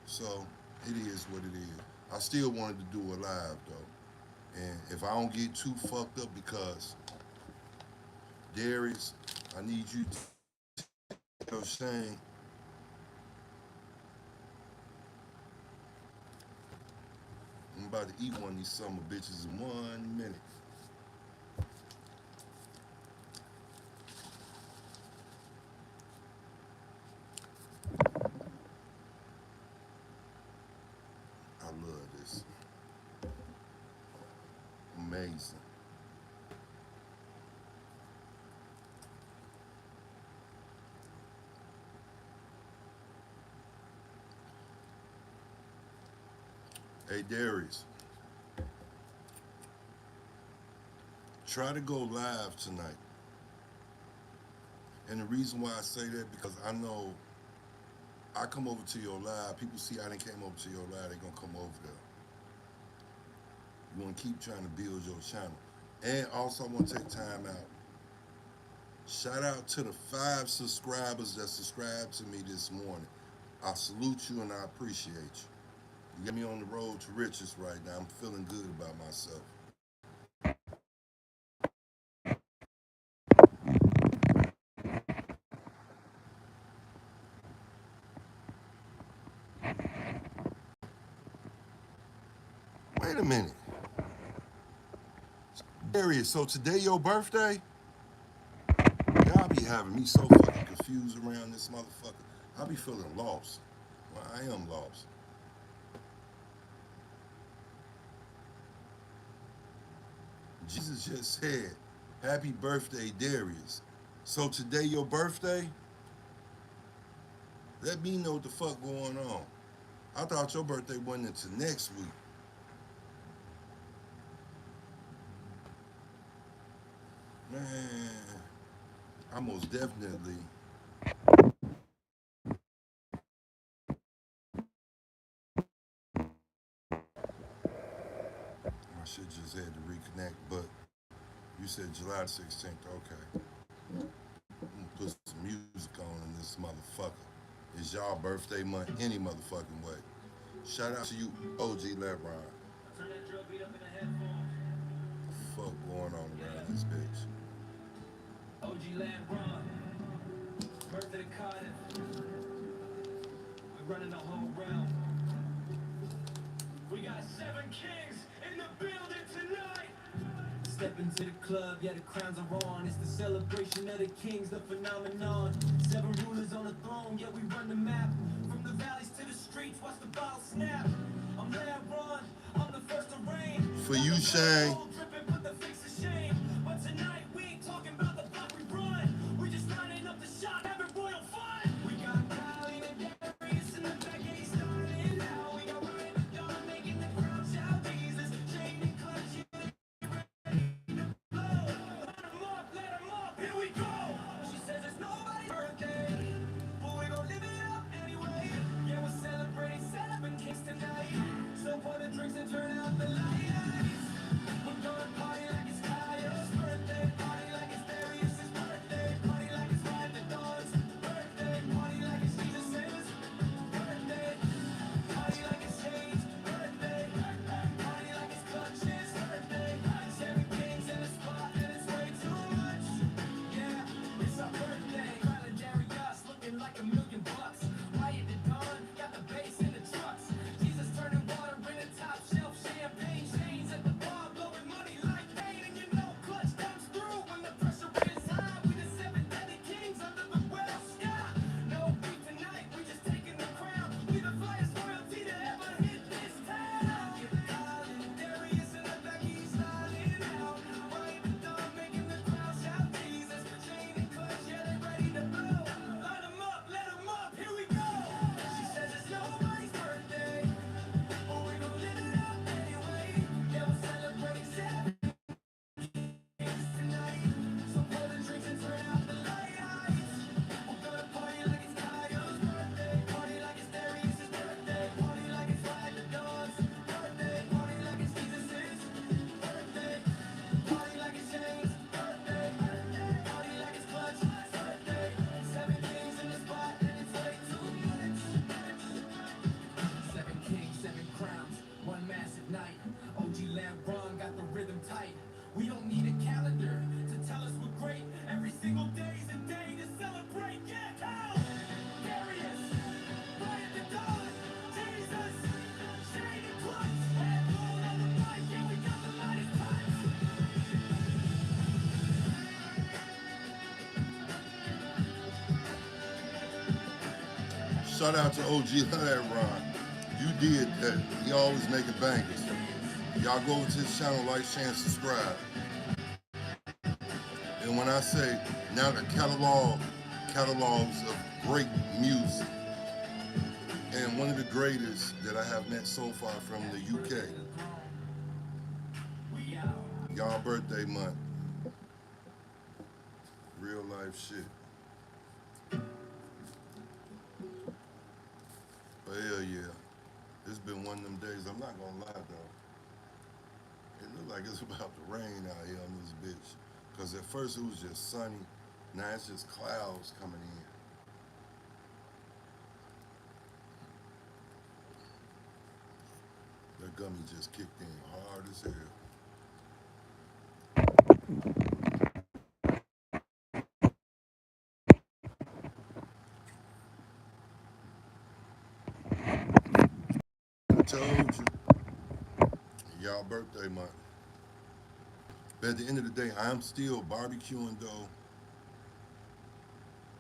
A: So it is what it is. I still wanted to do it live though. And if I don't get too fucked up, because Darius, I need you to tell Shane. I'm about to eat one of these summer bitches in 1 minute. I love this. Amazing. Hey Darius, try to go live tonight. And the reason why I say that, because I know I come over to your live, people see I done came over to your live, they gonna come over there. You wanna keep trying to build your channel. And also I wanna take time out. Shout out to the 5 subscribers that subscribed to me this morning. I salute you and I appreciate you. You get me on the road to riches right now. I'm feeling good about myself. Wait a minute. Darius, so today your birthday? Y'all be having me so fucking confused around this motherfucker. I be feeling lost. Well, I am lost. Jesus just said, happy birthday, Darius. So today your birthday? Let me know what the fuck going on. I thought your birthday wasn't until next week. Man, I most definitely. I should just had to reconnect, but you said July 16th, okay. I'm gonna put some music on in this motherfucker. It's y'all birthday month any motherfucking way. Shout out to you, OG Lebron.
H: Turn that drill beat up in the headphones.
A: Fuck going on around this bitch.
H: OG Lebron. Birthday Cardiff. We're running the whole realm. We got 7 kings in the building tonight. Step into the club, yeah, the crowns are on. It's the celebration of the kings, the phenomenon. 7 rulers on the throne, yeah, we run the map. From the valleys to the streets, watch the ball snap. I'm Lebron, I'm the first to reign.
A: For you, Shane.
H: Put the face to shame. But tonight, we ain't talking about the block we run. We just lining up the shot, having royal fun. We got Kylie and Darius in the back, and he's starting now. We got Riot DA DON making the crowd shout. Jesus, Shane and Clutch, let 'em up, here we go. She says it's nobody's birthday, but we gon' live it up anyway. Yeah, we're celebrating 7 kings tonight. So pour the drinks and turn out the lights. We're gonna party like it's Kyle's birthday, party like it's Darius's birthday, party like it's Riot DA DON's birthday, party like it's Jesus' birthday, party like it's Shane's birthday, party like it's Clutch's birthday. 7 kings in the spot and it's way too much. Yeah, it's our birthday. Crowd of Darius looking like $1,000,000. Riot DA DON got the bass in the trucks. Jesus turning water into top shelf champagne. Chains at the bar blowing money like rain. And you know Clutch comes through when the pressure is high. We the 7 deadly kings under the well sky. No beat tonight, we just taking the crown. We the flyest royalty to ever hit this town. Colin, Darius in the back, he's styling out. Riot DA DON making the crowd shout Jesus. Shane and Clutch, yeah, they ready to blow. Line 'em up, let 'em up, here we go. She says it's nobody's birthday, but we gon' live it up anyway. Yeah, we're celebrating 7 kings tonight. So pour the drinks and turn out the lights. We're gonna party like it's Kyle's birthday, party like it's Darius's birthday, party like it's Riot DA DON's birthday, party like it's Jesus' birthday, party like it's Shane's birthday, party like it's Clutch's birthday. 7 kings in the spot and it's way too much. 7 kings, 7 crowns, one massive night. OG Lebron got the rhythm tight. We don't need a calendar to tell us we're great. Every single day's a day to celebrate. Yeah, Kyle, Darius, Riot DA DON, Jesus, Shane and Clutch, headphone on the mic. Yeah, we got the lightest touch.
A: Shout out to OG Lebron. You did that. He always making bangers. Y'all go over to his channel, like, share, and subscribe. And when I say now the catalogs of great music, and one of the greatest that I have met so far from the UK. Y'all birthday month. Real life shit. But hell yeah, it's been one of them days. I'm not gonna lie though. It looked like it's about to rain out here on this bitch. Cause at first it was just sunny. Now it's just clouds coming in. That gummy just kicked in hard as hell. I told you, y'all birthday month. But at the end of the day, I'm still barbecuing though.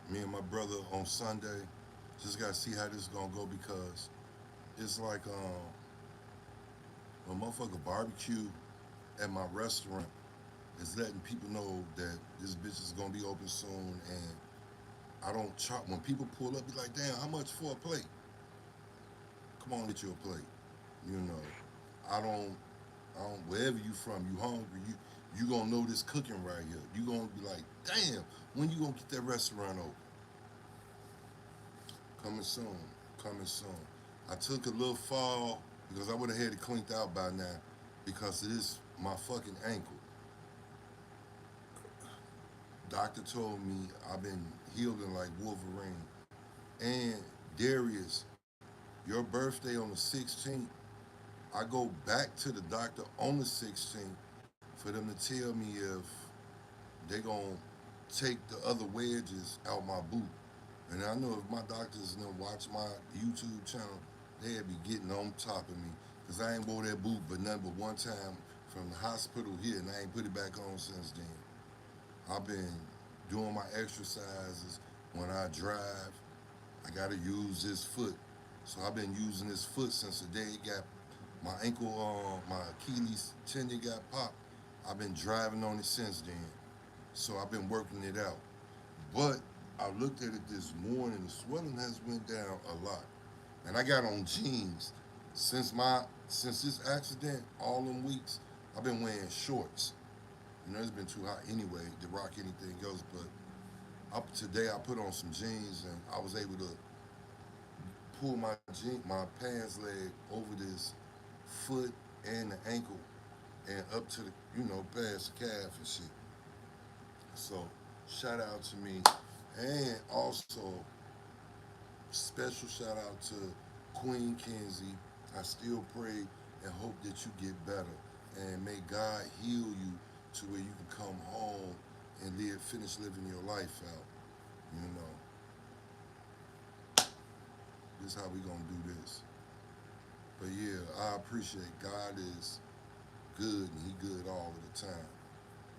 A: Me and my brother on Sunday. Just gotta see how this is gonna go because it's like a motherfucker barbecue at my restaurant is letting people know that this bitch is gonna be open soon and I don't chop when people pull up, be like, damn, how much for a plate? Come on, get you a plate. You know. I don't wherever you from, you hungry, you gonna know this cooking right here. You gonna be like, damn, when you gonna get that restaurant open? Coming soon, coming soon. I took a little fall because I would have had it cleaned out by now because of this, my fucking ankle. Doctor told me I've been healing like Wolverine. And Darius, your birthday on the 16th, I go back to the doctor on the 16th for them to tell me if they gonna take the other wedges out my boot. And I know if my doctors watch my YouTube channel, they'd be getting on top of me. Cause I ain't wore that boot but nothing but one time from the hospital here and I ain't put it back on since then. I've been doing my exercises. When I drive, I gotta use this foot. So I've been using this foot since the day it got my ankle, my Achilles tendon got popped. I've been driving on it since then. So I've been working it out. But I looked at it this morning, the swelling has went down a lot. And I got on jeans. Since this accident, all them weeks, I've been wearing shorts. You know, it's been too hot anyway to rock anything else, but today I put on some jeans and I was able to pull my pants leg over this foot and the ankle and up to the, past the calf and shit. So shout out to me. And also special shout out to Queen Kenzie. I still pray and hope that you get better. And may God heal you to where you can come home and finish living your life out. You know. This is how we gonna do this. But yeah, I appreciate God is good and he good all of the time.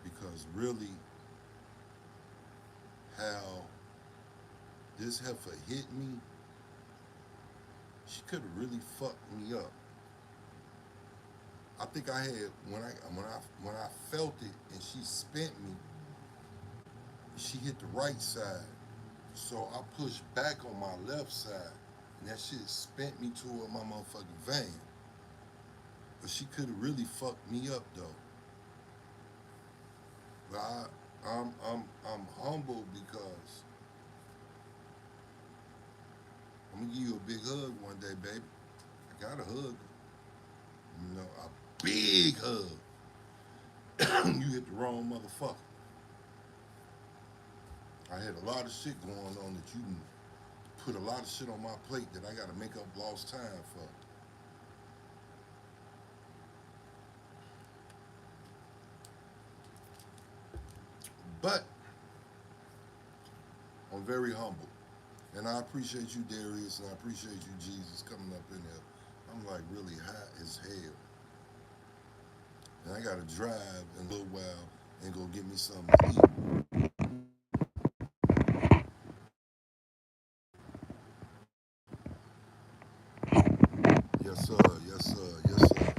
A: Because really how this heifer hit me, she could have really fucked me up. I think I had when I felt it and she spent me, she hit the right side. So I pushed back on my left side and that shit spent me toward my motherfucking van. But she could have really fucked me up though. But I'm humbled because I'm gonna give you a big hug one day, baby. I got a hug. You know, a big hug. You hit the wrong motherfucker. I had a lot of shit going on that you put a lot of shit on my plate that I gotta make up lost time for. But I'm very humble. And I appreciate you, Darius, and I appreciate you, Jesus, coming up in there. I'm like really hot as hell. And I gotta drive in a little while and go get me something to eat. Yes, sir, yes, sir, yes, sir.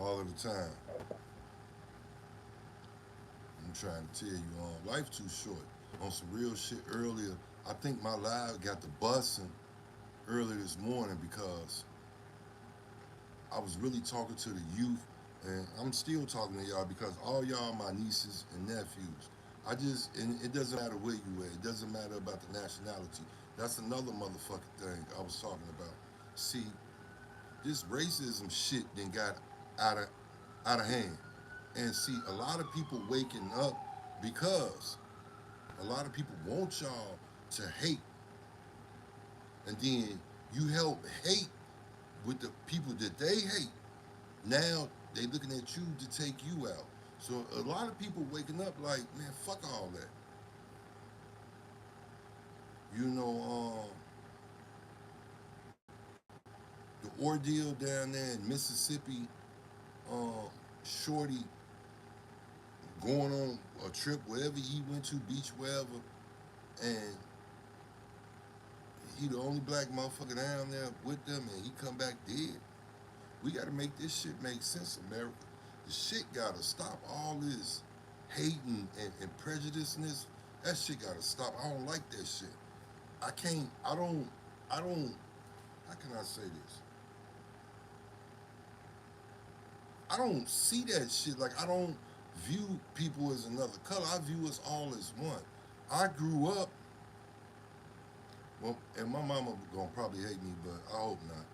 A: All of the time. I'm trying to tell you, life too short. On some real shit earlier, I think my live got the bussing earlier this morning because I was really talking to the youth, and I'm still talking to y'all because all y'all my nieces and nephews. And it doesn't matter where you at. It doesn't matter about the nationality. That's another motherfucking thing I was talking about. See, this racism shit then got out of out of hand. And see, a lot of people waking up because a lot of people want y'all to hate, and then you help hate with the people that they hate. Now they looking at you to take you out. So a lot of people waking up like, man, fuck all that. You know, the ordeal down there in Mississippi, Shorty going on a trip wherever he went to, beach, wherever, and he the only black motherfucker down there with them, and he come back dead. We got to make this shit make sense, America. The shit got to stop. All this hating and prejudiceness, that shit got to stop. I don't like that shit. I don't, how can I say this? I don't see that shit. Like, I don't view people as another color. I view us all as one. I grew up, well, and my mama gonna probably hate me, but I hope not.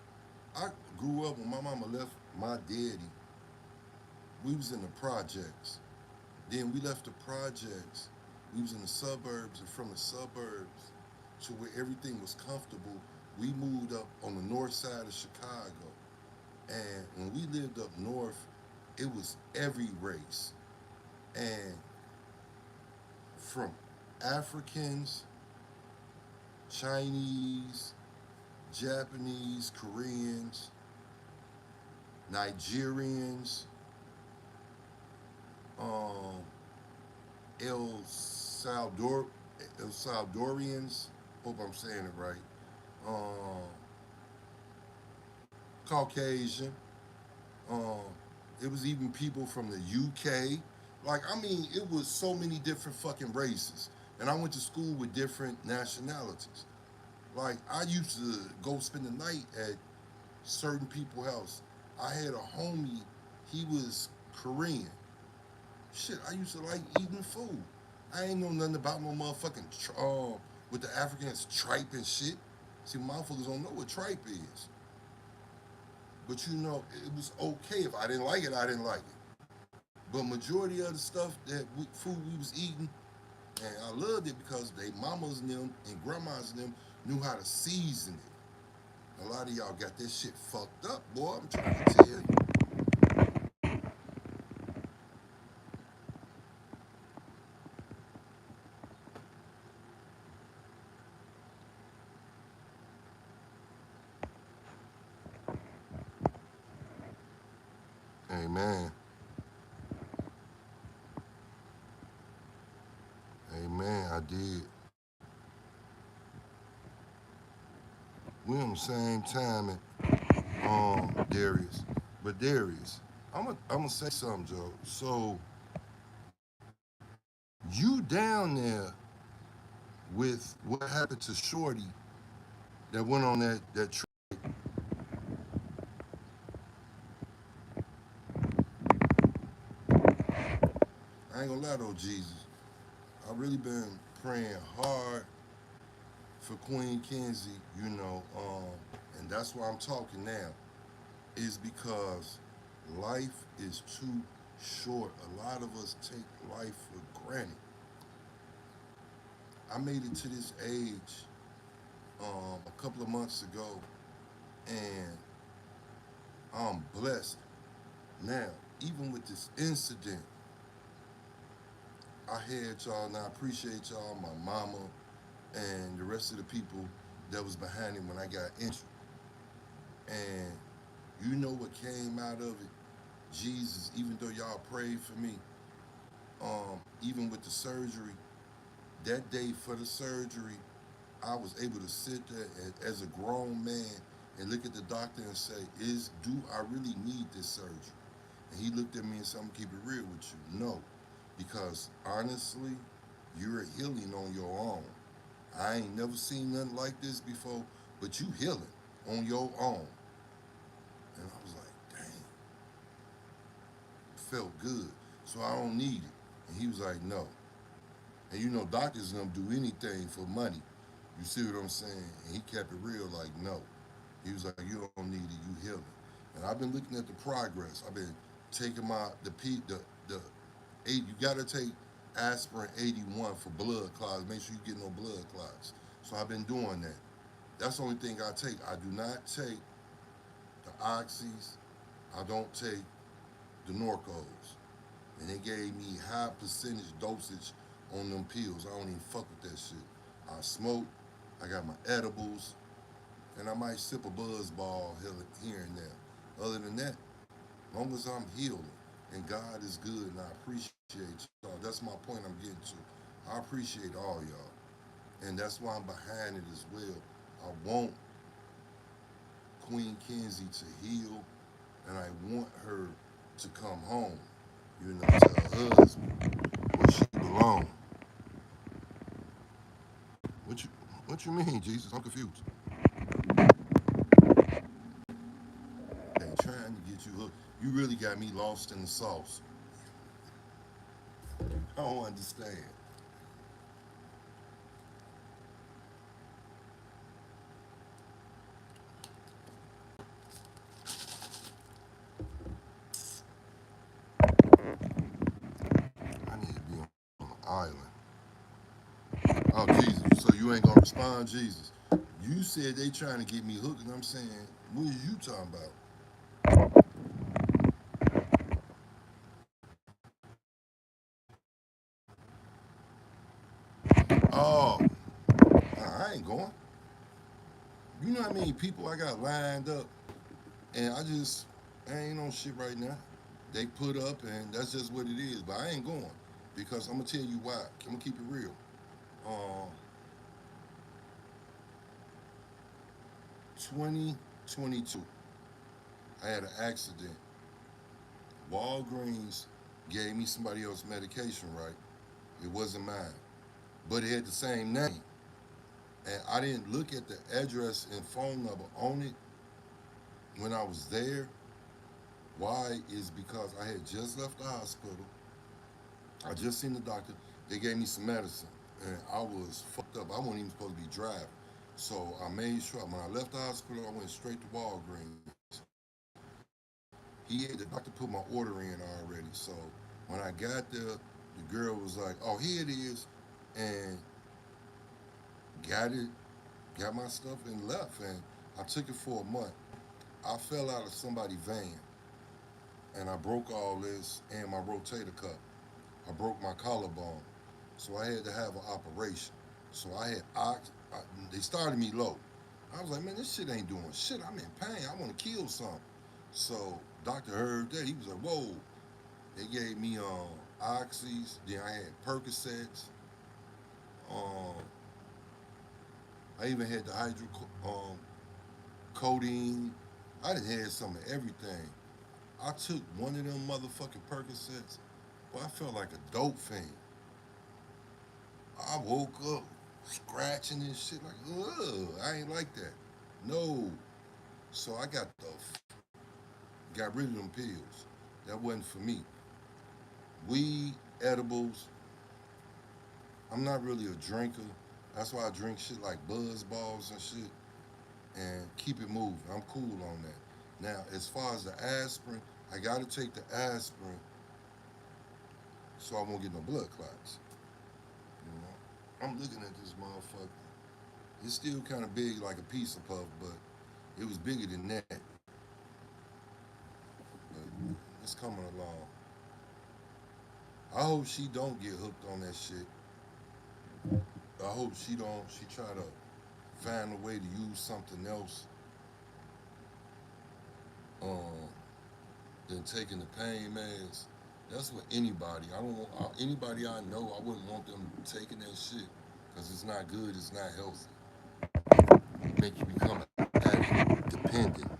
A: I grew up when my mama left my daddy. We was in the projects. Then we left the projects. We was in the suburbs, and from the suburbs to where everything was comfortable, we moved up on the north side of Chicago. And when we lived up north, it was every race. And from Africans, Chinese, Japanese, Koreans, Nigerians, El Salvadorians, hope I'm saying it right, Caucasian, it was even people from the UK. Like, I mean, it was so many different fucking races. And I went to school with different nationalities. Like, I used to go spend the night at certain people's house. I had a homie, he was Korean. Shit, I used to like eating food. I ain't know nothing about no motherfucking, with the Africans, tripe and shit. See, motherfuckers don't know what tripe is. But you know, it was okay. If I didn't like it, I didn't like it. But majority of the stuff food we was eating, and I loved it because they mamas and them and grandmas and them knew how to season it. A lot of y'all got this shit fucked up, boy. I'm trying to tell you. Amen. Amen. I did. We on the same time at Darius. But Darius, I'm gonna say something, Joe. So you down there with what happened to Shorty that went on that trip. I ain't gonna lie though, Jesus. I really been praying hard for Queen Kenzie, you know, and that's why I'm talking now, is because life is too short. A lot of us take life for granted. I made it to this age a couple of months ago, and I'm blessed. Now, even with this incident, I had y'all, and I appreciate y'all, my mama, and the rest of the people that was behind it when I got injured. And you know what came out of it? Jesus, even though y'all prayed for me, even with the surgery, that day for the surgery, I was able to sit there as a grown man and look at the doctor and say, do I really need this surgery? And he looked at me and said, I'm gonna keep it real with you. No, because honestly, you're healing on your own. I ain't never seen nothing like this before, but you healing on your own. And I was like, dang, it felt good. So I don't need it. And he was like, no. And you know, doctors don't do anything for money. You see what I'm saying? And he kept it real, like, no. He was like, you don't need it, you healing. And I've been looking at the progress. I've been taking the eight. You gotta take aspirin 81 for blood clots. Make sure you get no blood clots. So I've been doing that. That's the only thing I take. I do not take the oxys. I don't take the Norcos. And they gave me high percentage dosage on them pills. I don't even fuck with that shit. I smoke. I got my edibles, and I might sip a buzz ball here and there. Other than that, as long as I'm healing and God is good and I appreciate y'all. That's my point I'm getting to. I appreciate all y'all. And that's why I'm behind it as well. I want Queen Kenzie to heal and I want her to come home, you know, to her husband where she belongs. What you mean, Jesus? I'm confused. They trying to get you hooked. You really got me lost in the sauce. I don't understand. I need to be on an island. Oh, Jesus. So you ain't gonna respond, Jesus. You said they trying to get me hooked, and I'm saying, what are you talking about? Oh, nah, I ain't going. You know how many people I got lined up, and I ain't on shit right now. They put up, and that's just what it is. But I ain't going because I'm gonna tell you why. I'm gonna keep it real. 2022, I had an accident. Walgreens gave me somebody else's medication, right? It wasn't mine, but it had the same name. And I didn't look at the address and phone number on it when I was there. Why is because I had just left the hospital. I just seen the doctor. They gave me some medicine, and I was fucked up. I wasn't even supposed to be driving. So I made sure when I left the hospital, I went straight to Walgreens. The doctor put my order in already. So when I got there, the girl was like, "Oh, here it is," and got it, got my stuff and left. And I took it for a month. I fell out of somebody's van, and I broke all this and my rotator cuff. I broke my collarbone, so I had to have an operation. So I had they started me low. I was like, man, this shit ain't doing shit. I'm in pain. I want to kill something. So doctor heard that. He was like, whoa. They gave me oxys. Then I had Percocets. Um, I even had the codeine. I done had some of everything. I took one of them motherfucking Percocets. Well, I felt like a dope fiend. I woke up scratching and shit like, ugh, I ain't like that. No. So I got rid of them pills. That wasn't for me. Weed, edibles. I'm not really a drinker. That's why I drink shit like buzz balls and shit and keep it moving. I'm cool on that. Now, as far as the aspirin, I gotta take the aspirin so I won't get no blood clots. You know, I'm looking at this motherfucker. It's still kind of big, like a pizza puff, but it was bigger than that. But it's coming along. I hope she don't get hooked on that shit. I hope she don't. She try to find a way to use something else um, than taking the pain meds. That's what anybody. I don't want anybody I know. I wouldn't want them taking that shit because it's not good. It's not healthy. Make you become addict, dependent.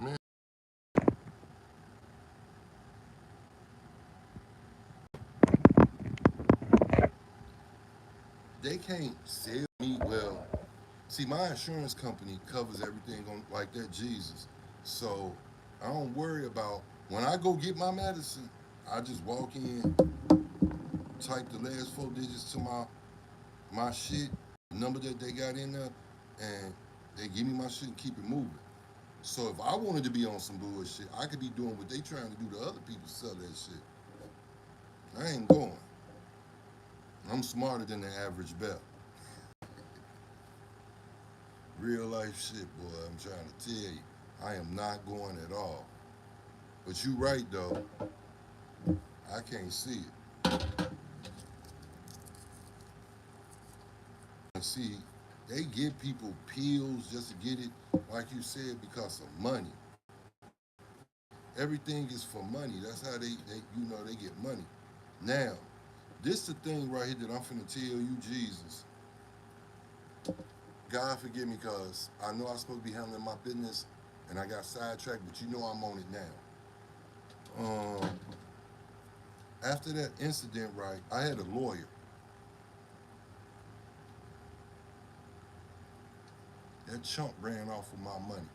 A: Man, they can't sell me. Well, see, my insurance company covers everything on like that. Jesus, so I don't worry about when I go get my medicine. I just walk in, type the last 4 digits to my shit, the number that they got in there, and they give me my shit and keep it moving. So if I wanted to be on some bullshit, I could be doing what they trying to do to other people sell that shit. I ain't going. I'm smarter than the average bell. Real life shit, boy. I'm trying to tell you. I am not going at all. But you right though. I can't see it. And see, they give people pills just to get it, like you said, because of money. Everything is for money. That's how they get money. Now, this the thing right here that I'm finna tell you, Jesus. God forgive me, cause I know I'm supposed to be handling my business, and I got sidetracked. But you know I'm on it now. After that incident, right, I had a lawyer. That chump ran off with my money.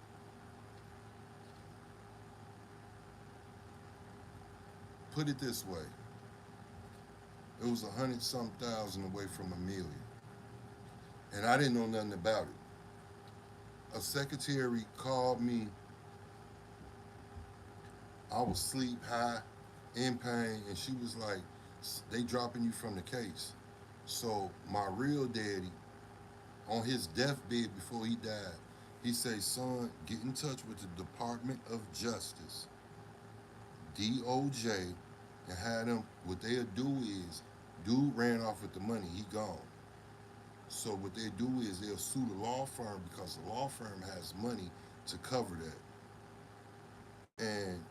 A: Put it this way. It was 100-some thousand away from $1 million. And I didn't know nothing about it. A secretary called me. I was sleep, high, in pain, and she was like, they dropping you from the case. So my real daddy, on his deathbed before he died, he said, son, get in touch with the Department of Justice, DOJ, and have them, what they'll do is, dude ran off with the money, he gone. So what they do is they'll sue the law firm because the law firm has money to cover that. And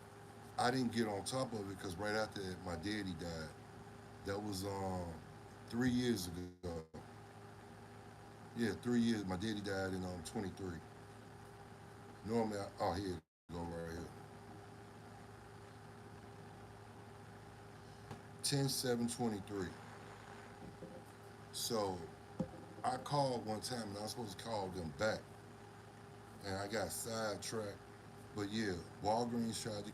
A: I didn't get on top of it because right after that, my daddy died. That was 3 years ago. Yeah, 3 years. My daddy died in 23. Normally, here it go right here. 10/7/23. So I called one time and I was supposed to call them back, and I got sidetracked. But yeah, Walgreens tried to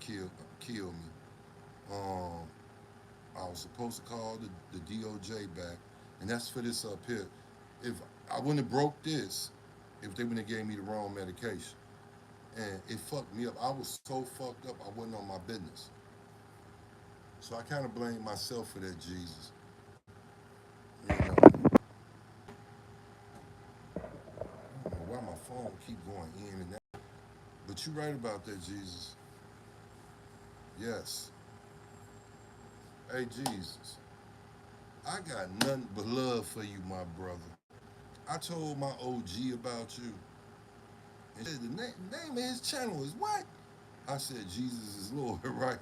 A: kill me. I was supposed to call the DOJ back, and that's for this up here. If I wouldn't have broke this, if they wouldn't have gave me the wrong medication, and it fucked me up. I was so fucked up, I wasn't on my business. So I kind of blame myself for that, Jesus. You know, I don't know why my phone keep going in and out. But you're right about that, Jesus. Yes. Hey, Jesus. I got nothing but love for you, my brother. I told my OG about you. And she said, the name of his channel is what? I said, Jesus is Lord, right?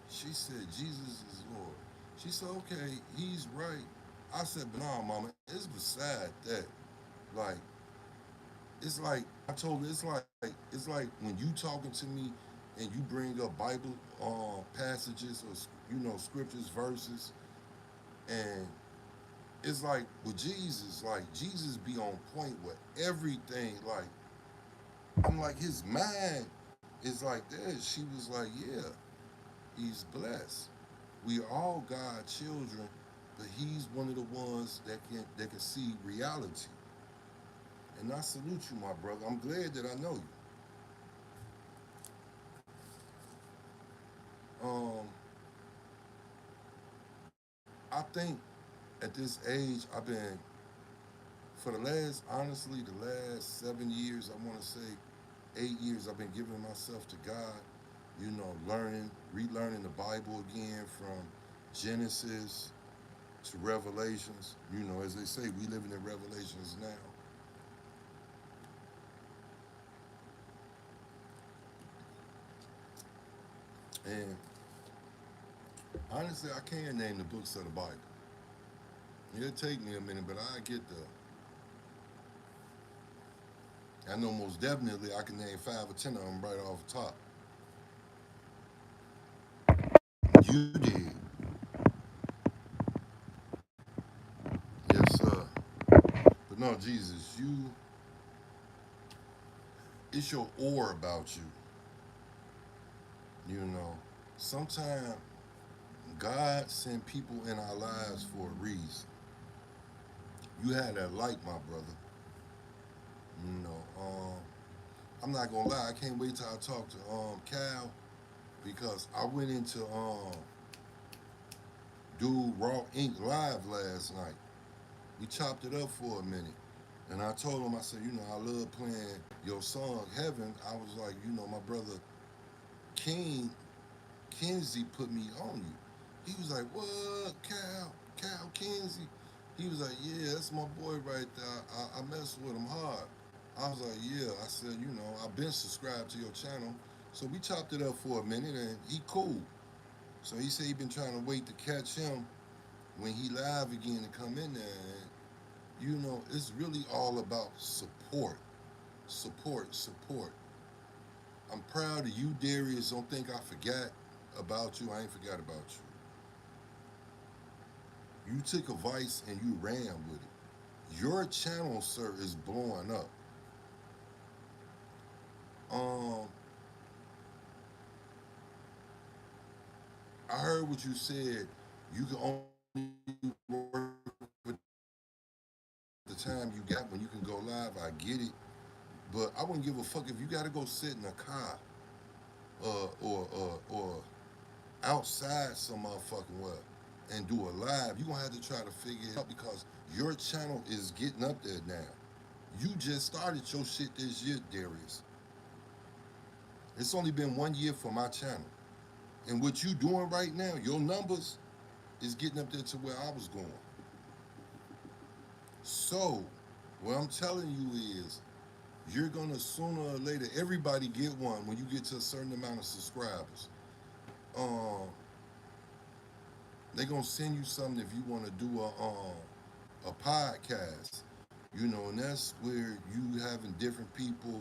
A: She said, Jesus is Lord. She said, okay, he's right. I said, but nah, mama, it's beside that. Like, it's like, I told her, it's like when you talking to me and you bring up Bible passages or, scriptures, verses, and it's like with Jesus, like Jesus be on point with everything. Like, I'm like, his mind is like that. She was like, yeah, he's blessed. We are all God's children, but he's one of the ones that can see reality. And I salute you, my brother. I'm glad that I know you. I think at this age, I've been, for honestly, the last 7 years, I want to say 8 years, I've been giving myself to God, relearning the Bible again from Genesis to Revelations. As they say, we living in Revelations now. And honestly, I can't name the books of the Bible. It'll take me a minute, but I get there. I know most definitely I can name 5 or 10 of them right off the top. You did. Yes, sir. But no, Jesus, it's your aura about you. You know, sometimes God send people in our lives for a reason. You had that light, my brother. You know, I'm not gonna lie. I can't wait till I talk to Cal because I went into dude Raw Inc. live last night. We chopped it up for a minute. And I told him, I said, you know, I love playing your song, Heaven. I was like, you know, my brother King, Kenzie put me on you. He was like, what, Cal Kenzie? He was like, yeah, that's my boy right there. I mess with him hard. I was like, yeah. I said, you know, I've been subscribed to your channel. So we chopped it up for a minute and he cool. So he said he been trying to wait to catch him when he live again to come in there. And, you know, it's really all about support. Support. I'm proud of you, Darius. Don't think I forgot about you. I ain't forgot about you. You took advice and you ran with it. Your channel, sir, is blowing up. Um, I heard what you said. You can only work with the time you got when you can go live. I get it, but I wouldn't give a fuck if you got to go sit in a car or outside some motherfucking well and do a live. You gonna have to try to figure it out because your channel is getting up there now. You just started your shit this year, Darius. It's only been 1 year for my channel. And what you doing right now, your numbers is getting up there to where I was going. So, what I'm telling you is, you're gonna sooner or later, everybody get one when you get to a certain amount of subscribers. Um, they're gonna send you something if you wanna do a podcast, you know, and that's where you having different people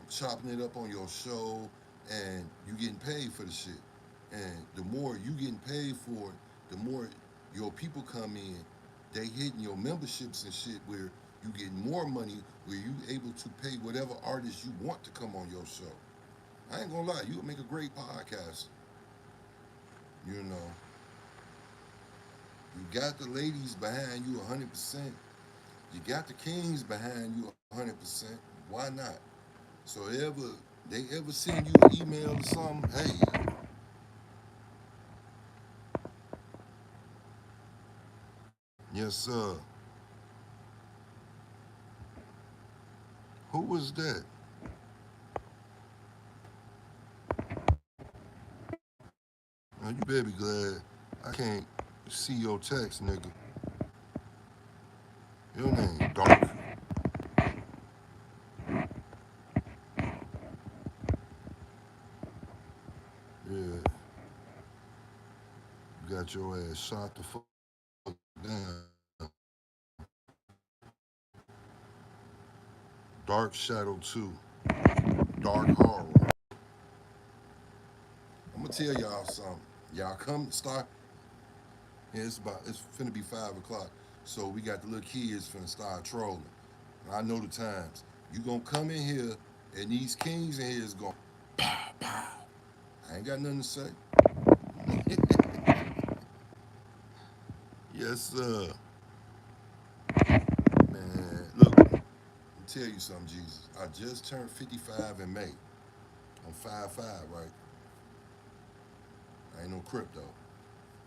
A: chopping it up on your show and you getting paid for the shit. And the more you getting paid for it, the more your people come in, they hitting your memberships and shit where you getting more money where you able to pay whatever artist you want to come on your show. I ain't gonna lie, you would make a great podcast. You know, you got the ladies behind you 100%. You got the kings behind you 100%. Why not? So they ever send you an email or something, hey, yes sir. Who was that? Now you better be glad I can't see your text, nigga. Your name Dark. Yeah, you got your ass shot the fuck down. Dark Shadow 2. Dark Horror. I'm gonna tell y'all something. Y'all come start. Yeah, it's finna be 5 o'clock. So we got the little kids finna start trolling. I know the times. You gonna come in here and these kings in here is going pow pow. I ain't got nothing to say. Yes, sir. Man, look, let me tell you something, Jesus. I just turned 55 in May. I'm 5'5", right? I ain't no crypto.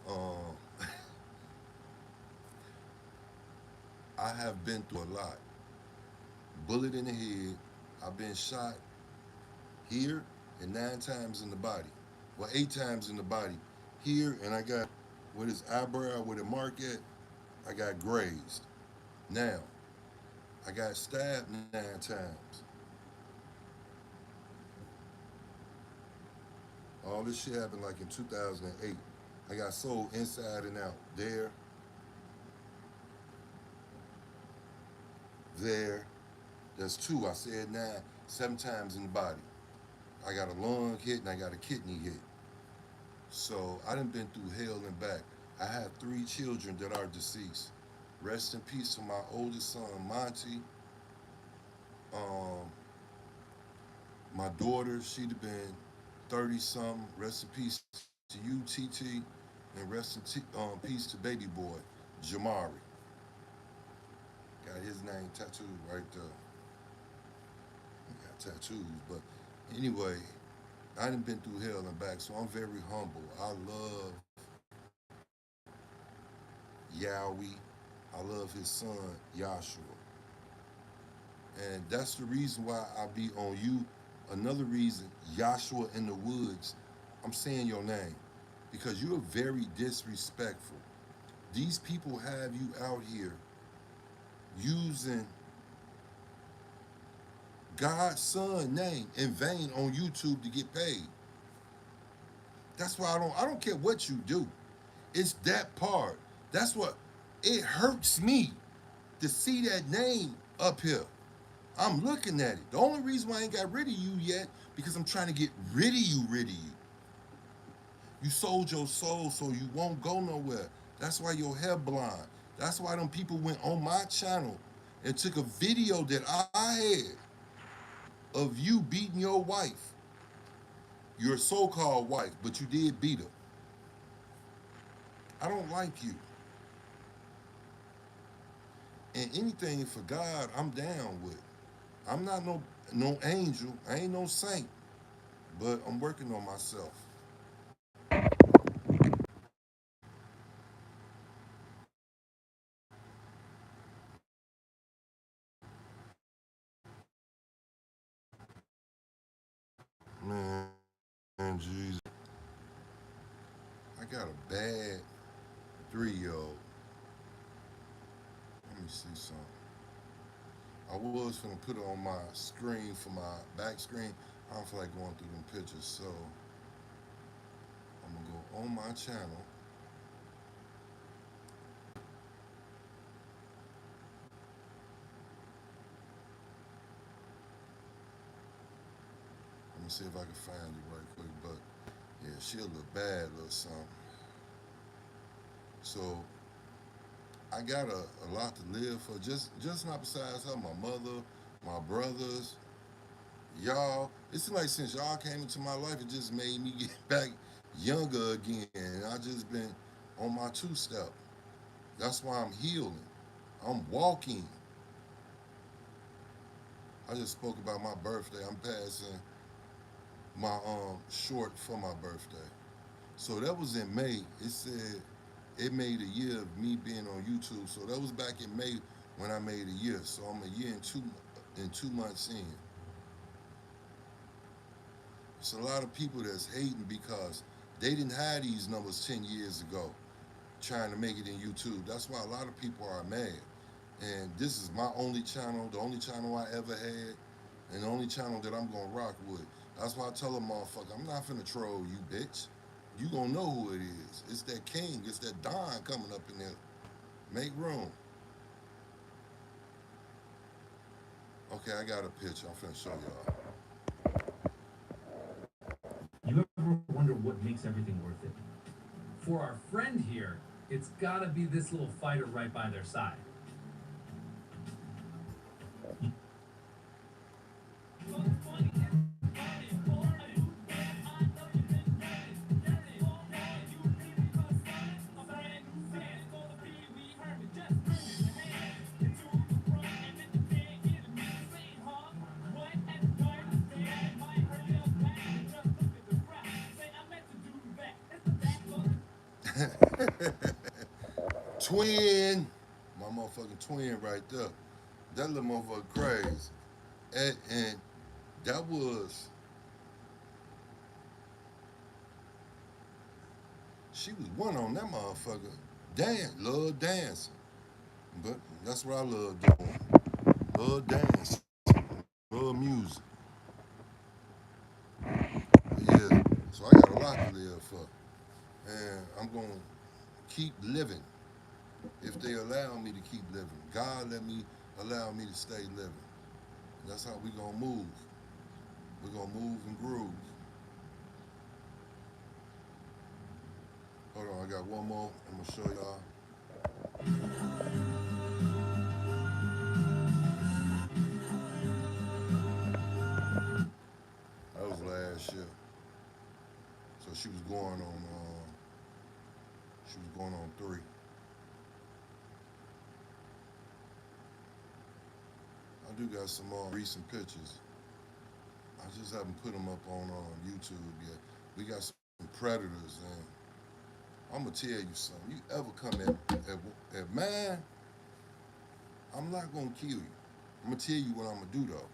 A: Um, I have been through a lot. Bullet in the head. I've been shot here and 9 times in the body. Well, 8 times in the body. Here, and I got with his eyebrow, where the mark at, I got grazed. Now, I got stabbed 9 times. All this shit happened like in 2008. I got sold inside and out. There. That's 2. I said 9, 7 times in the body. I got a lung hit and I got a kidney hit. So I done been through hell and back. I have 3 children that are deceased. Rest in peace to my oldest son, Monty. Um, My daughter, she'd have been 30 something. Rest in peace to you, TT, and rest in peace to baby boy, Jamari. Got his name tattooed right there. He got tattoos, but anyway, I done been through hell and back, so I'm very humble. I love Yahweh. I love his son, Yahshua. And that's the reason why I be on you. Another reason, Yahshua in the woods, I'm saying your name because you're very disrespectful. These people have you out here using God's son name in vain on YouTube to get paid. That's why I don't care what you do. It's that part. That's what it hurts me to see that name up here. I'm looking at it. The only reason why I ain't got rid of you yet, because I'm trying to get rid of you, You sold your soul so you won't go nowhere. That's why your hair blind. That's why them people went on my channel and took a video that I had of you beating your wife. Your so-called wife, but you did beat her. I don't like you. And anything for God, I'm down with. I'm not no angel. I ain't no saint. But I'm working on myself. Man, Jesus. I got a bad 3-year-old. Let me see something. I was gonna put it on my screen for my back screen. I don't feel like going through them pictures, so I'm gonna go on my channel. Let me see if I can find it right quick. But yeah, she'll look bad, little something. So I got a lot to live for. Just not besides her, my mother, my brothers, y'all. It seems like since y'all came into my life, it just made me get back younger again. And I just been on my 2-step. That's why I'm healing. I'm walking. I just spoke about my birthday. I'm passing my short for my birthday. So that was in May. It said it made a year of me being on YouTube. So that was back in May when I made a year. So I'm a year and 2 months in. It's a lot of people that's hating because they didn't have these numbers 10 years ago trying to make it in YouTube. That's why a lot of people are mad. And this is my only channel, the only channel I ever had, and the only channel that I'm gonna rock with. That's why I tell a motherfucker, I'm not finna troll you, bitch. You gonna know who it is. It's that king, it's that Don coming up in there. Make room. Okay, I got a picture. I'm finna show y'all.
J: You ever wonder what makes everything worth it? For our friend here, it's gotta be this little fighter right by their side.
A: Twin. My motherfucking twin right there. That little motherfucker crazy. And that was, she was one on that motherfucker. Love dancing. But that's what I love doing. Love dancing. Love music. But yeah, so I got a lot to live for. And I'm gonna keep living if they allow me to keep living. God allow me to stay living. That's how we gonna move. We're gonna move and groove. Hold on, I got one more. I'm gonna show y'all. she was going on. She was going on 3. I do got some more recent pictures. I just haven't put them up on YouTube yet. We got some predators, and I'm gonna tell you something. You ever come at mine, I'm not gonna kill you. I'm gonna tell you what I'm gonna do though.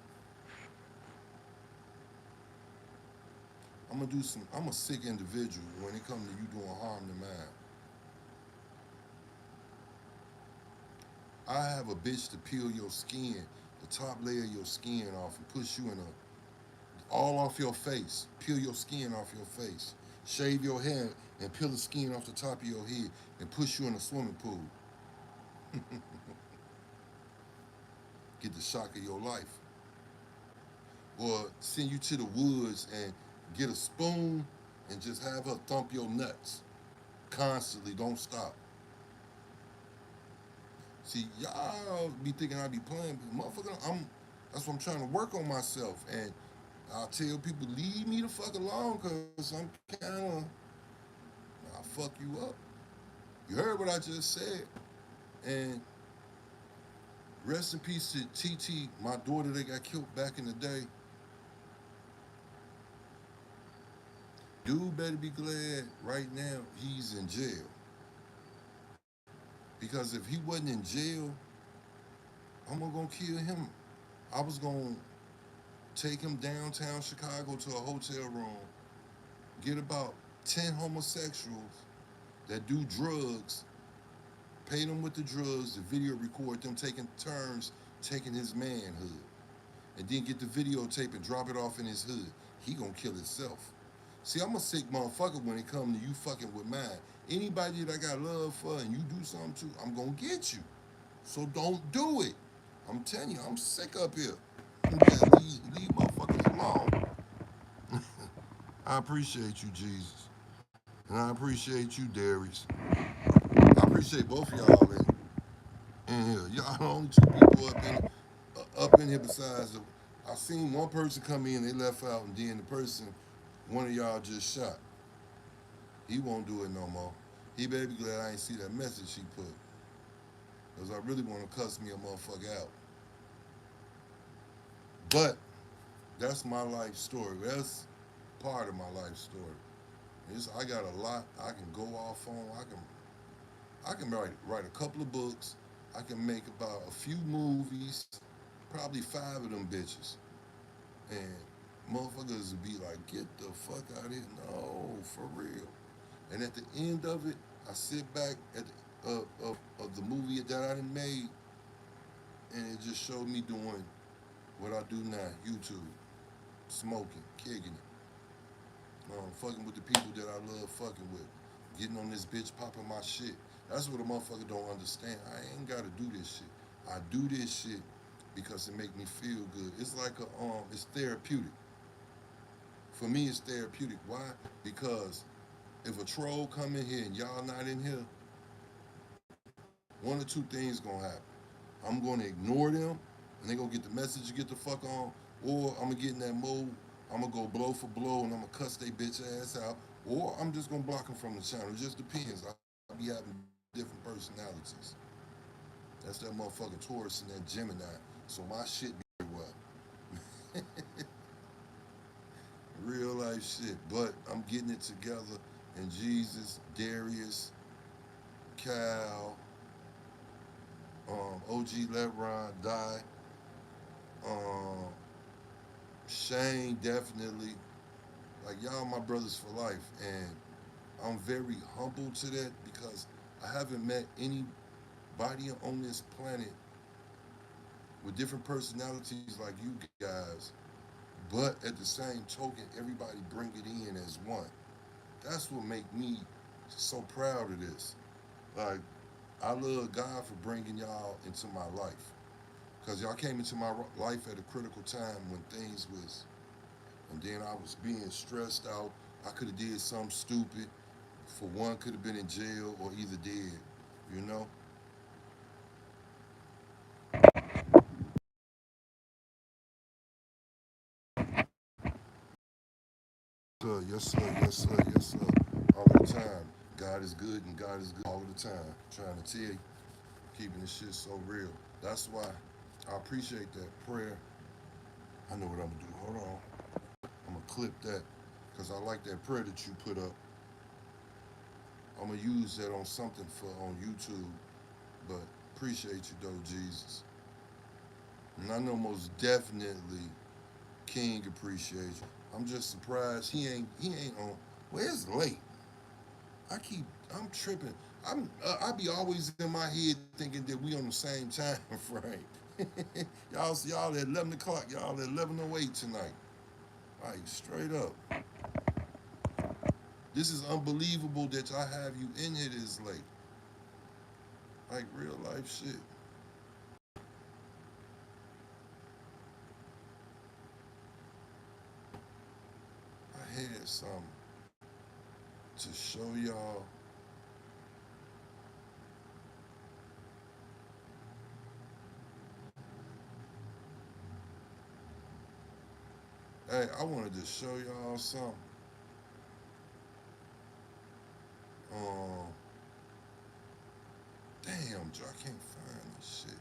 A: I'm a sick individual when it comes to you doing harm to mine. I have a bitch to peel your skin, the top layer of your skin off, and push you in all off your face. Peel your skin off your face. Shave your hair and peel the skin off the top of your head and push you in a swimming pool. Get the shock of your life. Or send you to the woods and get a spoon and just have her thump your nuts constantly, don't stop. See, y'all be thinking I be playing, but motherfucker, that's what I'm trying to work on myself. And I tell people, leave me the fuck alone, cause I'm I'll fuck you up. You heard what I just said. And rest in peace to TT, my daughter that got killed back in the day. Dude better be glad right now he's in jail. Because if he wasn't in jail, I'm gonna kill him. I was gonna take him downtown Chicago to a hotel room, get about 10 homosexuals that do drugs, pay them with the drugs, the video record them taking turns taking his manhood, and then get the videotape and drop it off in his hood. He gonna kill himself. See, I'm a sick motherfucker when it comes to you fucking with mine. Anybody that I got love for and you do something to, I'm gonna get you. So don't do it. I'm telling you, I'm sick up here. Leave motherfuckers alone. I appreciate you, Jesus. And I appreciate you, Darius. I appreciate both of y'all in here. Y'all the only 2 people up in here besides I seen one person come in, they left out, and then the person, one of y'all just shot. He won't do it no more. He better be glad I ain't see that message he put. Because I really want to cuss me a motherfucker out. But that's my life story. That's part of my life story. I got a lot I can go off on. I can write a couple of books. I can make about a few movies, probably 5 of them bitches. And motherfuckers would be like, get the fuck out of here. No, for real. And at the end of it, I sit back at of the movie that I done made, and it just showed me doing what I do now, YouTube, smoking, kicking it, fucking with the people that I love fucking with, getting on this bitch, popping my shit. That's what a motherfucker don't understand. I ain't gotta do this shit. I do this shit because it make me feel good. It's like it's therapeutic. For me, it's therapeutic. Why? Because if a troll come in here and y'all not in here, one or 2 things gonna happen. I'm gonna ignore them, and they gonna get the message to get the fuck on, or I'm gonna get in that mode, I'm gonna go blow for blow, and I'm gonna cuss they bitch ass out, or I'm just gonna block them from the channel. It just depends. I be having different personalities. That's that motherfucking Taurus and that Gemini, so my shit be well. Real life shit, but I'm getting it together, and Jesus, Darius, Cal, OG Lebron, Die, Shane, definitely. Like, y'all my brothers for life, and I'm very humble to that because I haven't met anybody on this planet with different personalities like you guys, but at the same token, everybody bring it in as one. That's what make me so proud of this. Like, I love God for bringing y'all into my life. Because y'all came into my life at a critical time when things was, and then I was being stressed out. I could have did something stupid. For one, could have been in jail or either dead, you know? sir, yes sir, yes sir, yes sir. All the time. God is good and God is good all the time. Trying to tell you, keeping this shit so real. That's why I appreciate that prayer. I know what I'm gonna do. Hold on. I'm gonna clip that because I like that prayer that you put up. I'm gonna use that on something for on YouTube. But appreciate you though, Jesus. And I know most definitely King appreciate you. I'm just surprised he ain't on. Well, it's late. I'm tripping. I be always in my head thinking that we on the same time frame. y'all at 11 o'clock. Y'all at 11:08 tonight. Like straight up. This is unbelievable that I have you in here this late. Like real life shit. I had something to show y'all. Hey, I wanted to show y'all something. Um, damn, Joe, I can't find this shit.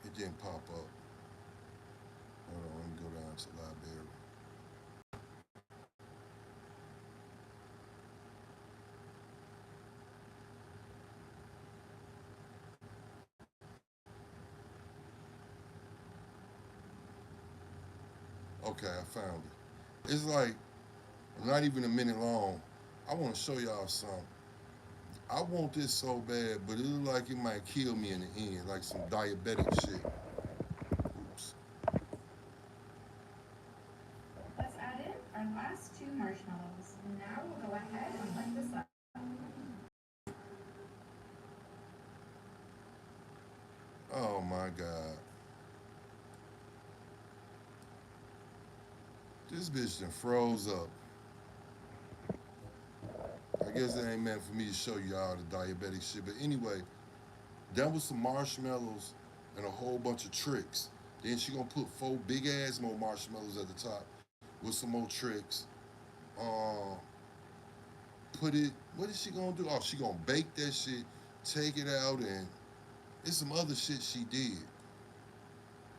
A: It didn't pop up. Hold on, let me go down to library. Okay, I found it. It's like not even a minute long. I want to show y'all something. I want this so bad, but it look like it might kill me in the end, like some diabetic shit. Oops.
G: Let's add in our last two marshmallows. And now we'll go ahead and blend this up.
A: Oh my God. This bitch done froze up. I guess it ain't meant for me to show you all the diabetic shit. But anyway, that was some marshmallows and a whole bunch of tricks. Then she gonna put 4 big ass more marshmallows at the top with some more tricks. Put it, what is she gonna do? Oh, she gonna bake that shit, take it out, and it's some other shit she did.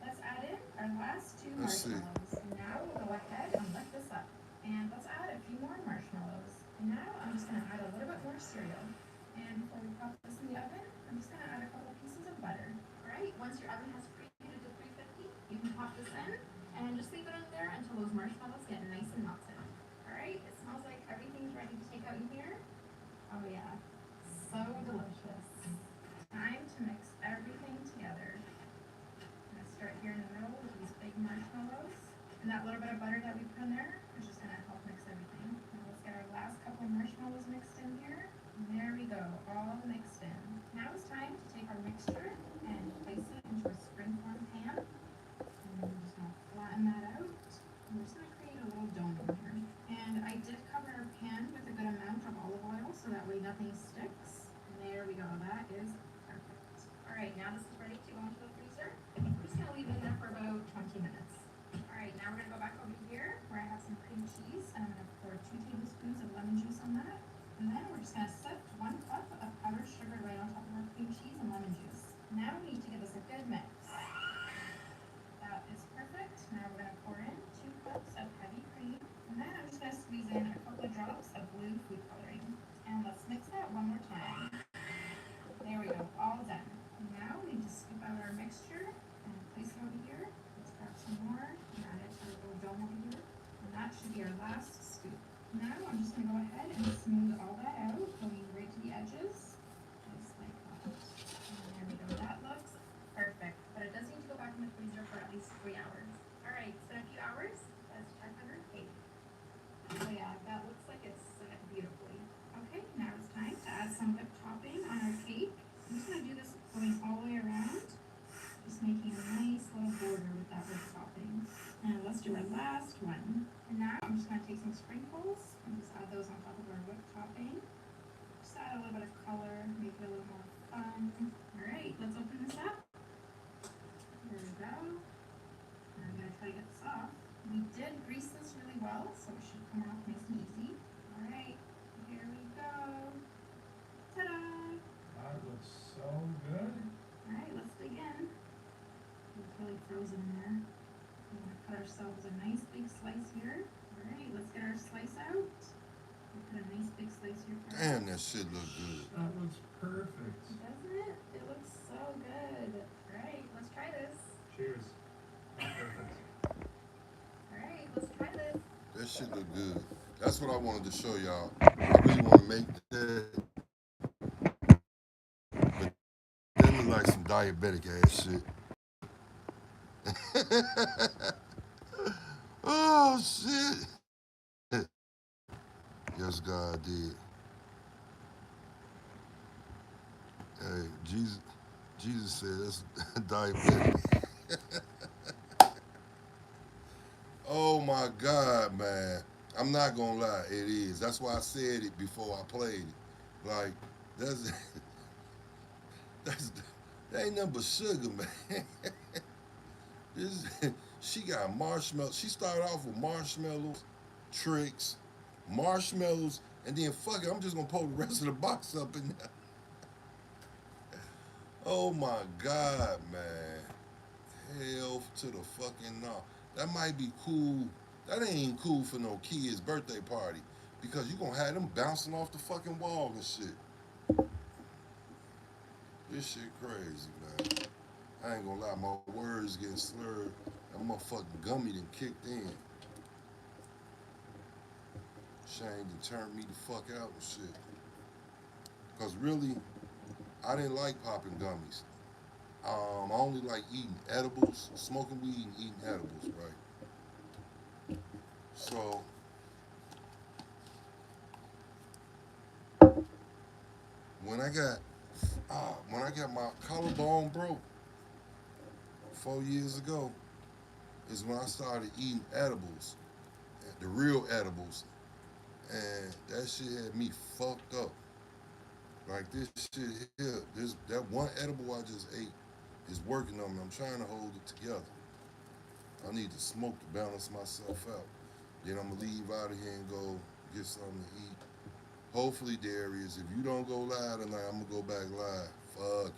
G: Let's add in our last two
A: Let's see.
G: marshmallows. And now we'll go ahead and lift this up. And let's add a few more marshmallows. And now I'm just gonna add a little bit more cereal. And before we pop this in the oven, I'm just gonna add a couple of pieces of butter. Alright, once your oven has preheated to 350, you can pop this in and just leave it in there until those marshmallows get nice and melted. Alright, it smells like everything's ready to take out in here. Oh yeah, so delicious. Time to mix everything together. I'm gonna start here in the middle with these big marshmallows. And that little bit of butter that we put in there is just gonna help mix everything. Now let's get our last couple of marshmallows mixed in here. And there we go, all mixed in. Now it's time to take our mixture and place it into a springform pan. And I'm just gonna flatten that out. And we're just gonna create a little dome in here. And I did cover our pan with a good amount of olive oil so that way nothing sticks. And there we go, that is perfect. Alright, now this is ready to go into the freezer. We're just gonna leave it in there for about 20 minutes. Alright, now we're gonna go back over here where I have some cream cheese and I'm gonna pour 2 tablespoons of lemon juice on that. And then we're just gonna sift 1 cup of powdered sugar right on top of our cream cheese and lemon juice. Now we need to give this a good mix. That is perfect. Now we're gonna pour in 2 cups of heavy cream. And then I'm just gonna squeeze in a couple of drops of blue food coloring. And let's mix that one more time. There we go, all done. Now we need to scoop out our mixture and place it over here. Let's grab some more and add it to our little dome over here. And that should be our last scoop. Now I'm just gonna go ahead and smooth all that out, going right to the edges. Just like that. And there we go, that looks perfect. But it does need to go back in the freezer for at least 3 hours. Alright, so in a few hours, let's check on our cake. So yeah, that looks like it's set beautifully. Okay, now it's time to add some whipped topping on our cake. I'm just going to do this going all the way around, just making a nice little border with that whipped topping. And let's do our last one. And now I'm just going to take some sprinkles and just add those on top of our whipped topping. Just add a little bit of color, make it a little more fun.
A: shit look good.
B: That looks perfect.
G: Doesn't it? It looks so good. Alright, let's try this.
B: Cheers. Perfect.
G: Alright, let's try this.
A: That shit look good. That's what I wanted to show y'all. I really want to make that. But that look like some diabetic ass shit. Oh shit. Yes, God did. Hey, Jesus said that's diabetic. Oh my God, man. I'm not gonna lie, it is. That's why I said it before I played it. Like, that's that ain't nothing but sugar, man. This, she got marshmallows. She started off with marshmallows, tricks, marshmallows, and then fuck it, I'm just gonna pull the rest of the box up in there. Oh my God, man. Hell to the fucking no. That might be cool. That ain't cool for no kid's birthday party because you gonna have them bouncing off the fucking wall and shit. This shit crazy, man. I ain't gonna lie, my words getting slurred. That motherfucking gummy done kicked in. Shane done turned me the fuck out and shit. Cause really, I didn't like popping gummies. I only like eating edibles, smoking weed and eating edibles, right? So, when I got my collarbone broke 4 years ago, is when I started eating edibles, the real edibles, and that shit had me fucked up. Like this shit here, that one edible I just ate is working on me. I'm trying to hold it together. I need to smoke to balance myself out. Then I'm gonna leave out of here and go get something to eat. Hopefully, Darius, if you don't go live tonight, I'm gonna go back live. Fuck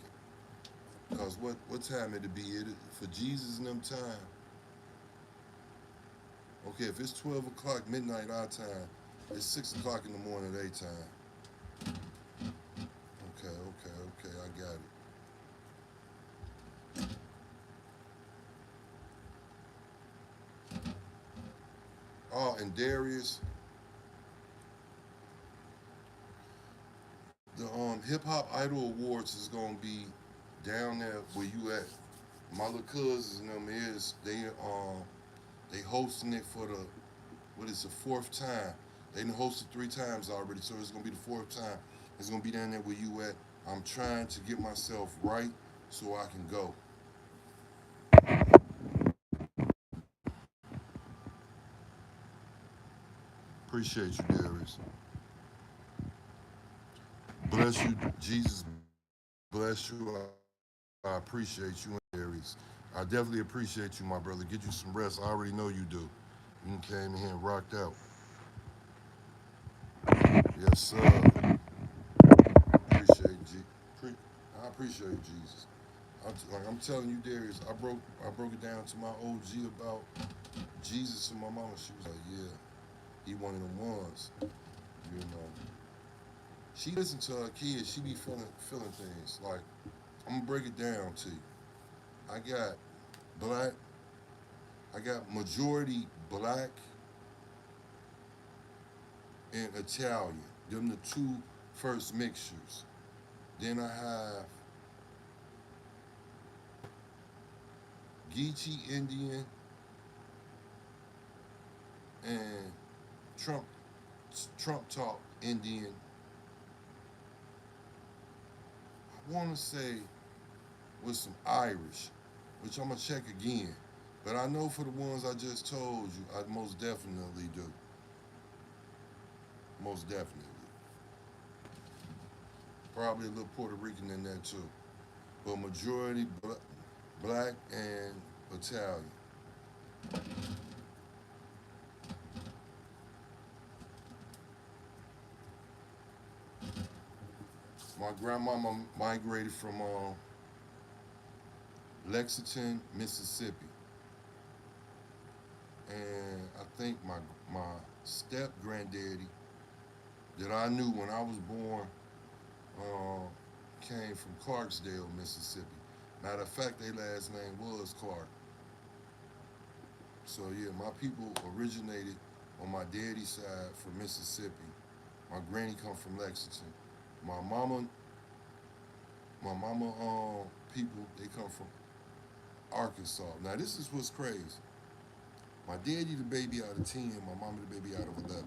A: it. Cause what time it be? For Jesus and them time. Okay, if it's 12 o'clock midnight our time, it's 6 o'clock in the morning their time. Okay, I got it. Oh, and Darius, the Hip Hop Idol Awards is gonna be down there where you at. My little cousins and them they hosting it for the fourth time. They done hosted 3 times already, so it's gonna be the 4th time. It's gonna be down there where you at. I'm trying to get myself right so I can go. Appreciate you, Darius. Bless you, Jesus. Bless you. I appreciate you, Darius. I definitely appreciate you, my brother. Get you some rest. I already know you do. You came in here and rocked out. Yes, sir. I appreciate you, Jesus. I'm telling you, Darius. I broke it down to my OG about Jesus and my mama. She was like, yeah, he one of them ones. You know. She listen to her kids. She be feeling things. Like, I'm gonna break it down to you. I got majority black and Italian. Them the 2 first mixtures. Then I have Geechee Indian and Trump talk Indian. I want to say with some Irish, which I'm gonna check again. But I know for the ones I just told you, I most definitely do. Most definitely. Probably a little Puerto Rican in there too. But majority black and Italian. My grandmama migrated from Lexington, Mississippi. And I think my step granddaddy that I knew when I was born came from Clarksdale, Mississippi. Matter of fact, their last name was Clark. So yeah, my people originated on my daddy's side from Mississippi. My granny come from Lexington. My mama, my mama people, they come from Arkansas. Now this is what's crazy. My daddy the baby out of 10, my mama the baby out of 11.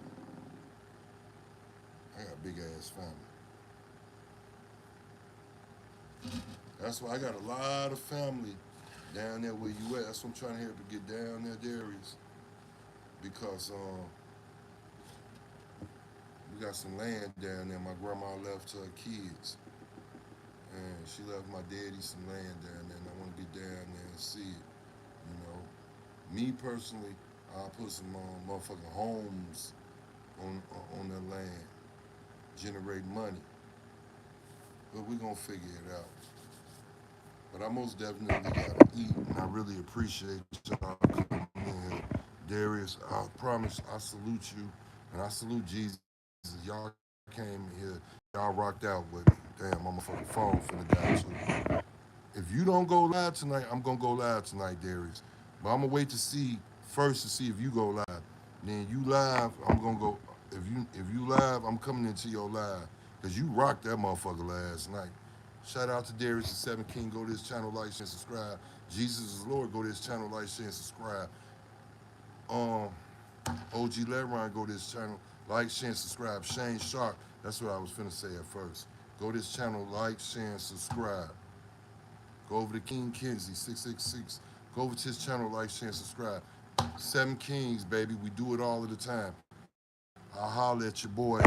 A: I got a big ass family. That's why I got a lot of family down there where you at. That's what I'm trying to help to get down there, Darius. Because we got some land down there. My grandma left to her kids. And she left my daddy some land down there, and I want to get down there and see it. You know, me personally, I'll put some motherfucking homes on their land, generate money. But we're gonna figure it out. But I most definitely gotta eat, and I really appreciate y'all coming in here. Darius, I promise I salute you, and I salute Jesus. Y'all came here, y'all rocked out with me. Damn, my motherfucking phone finna die too. If you don't go live tonight, I'm gonna go live tonight, Darius. But I'm gonna wait to see first to see if you go live. Then you live, I'm gonna go. If you live, I'm coming into your live. Cause you rocked that motherfucker last night. Shout out to Darius the Seven King. Go to his channel, like, share, and subscribe. Jesus is Lord. Go to his channel, like, share, and subscribe. OG Leron, go to his channel, like, share, and subscribe. Shane Sharp, that's what I was finna say at first. Go to his channel, like, share, and subscribe. Go over to King Kenzie 666. Go over to his channel, like, share, and subscribe. Seven Kings, baby. We do it all of the time. I'll holler at your boy.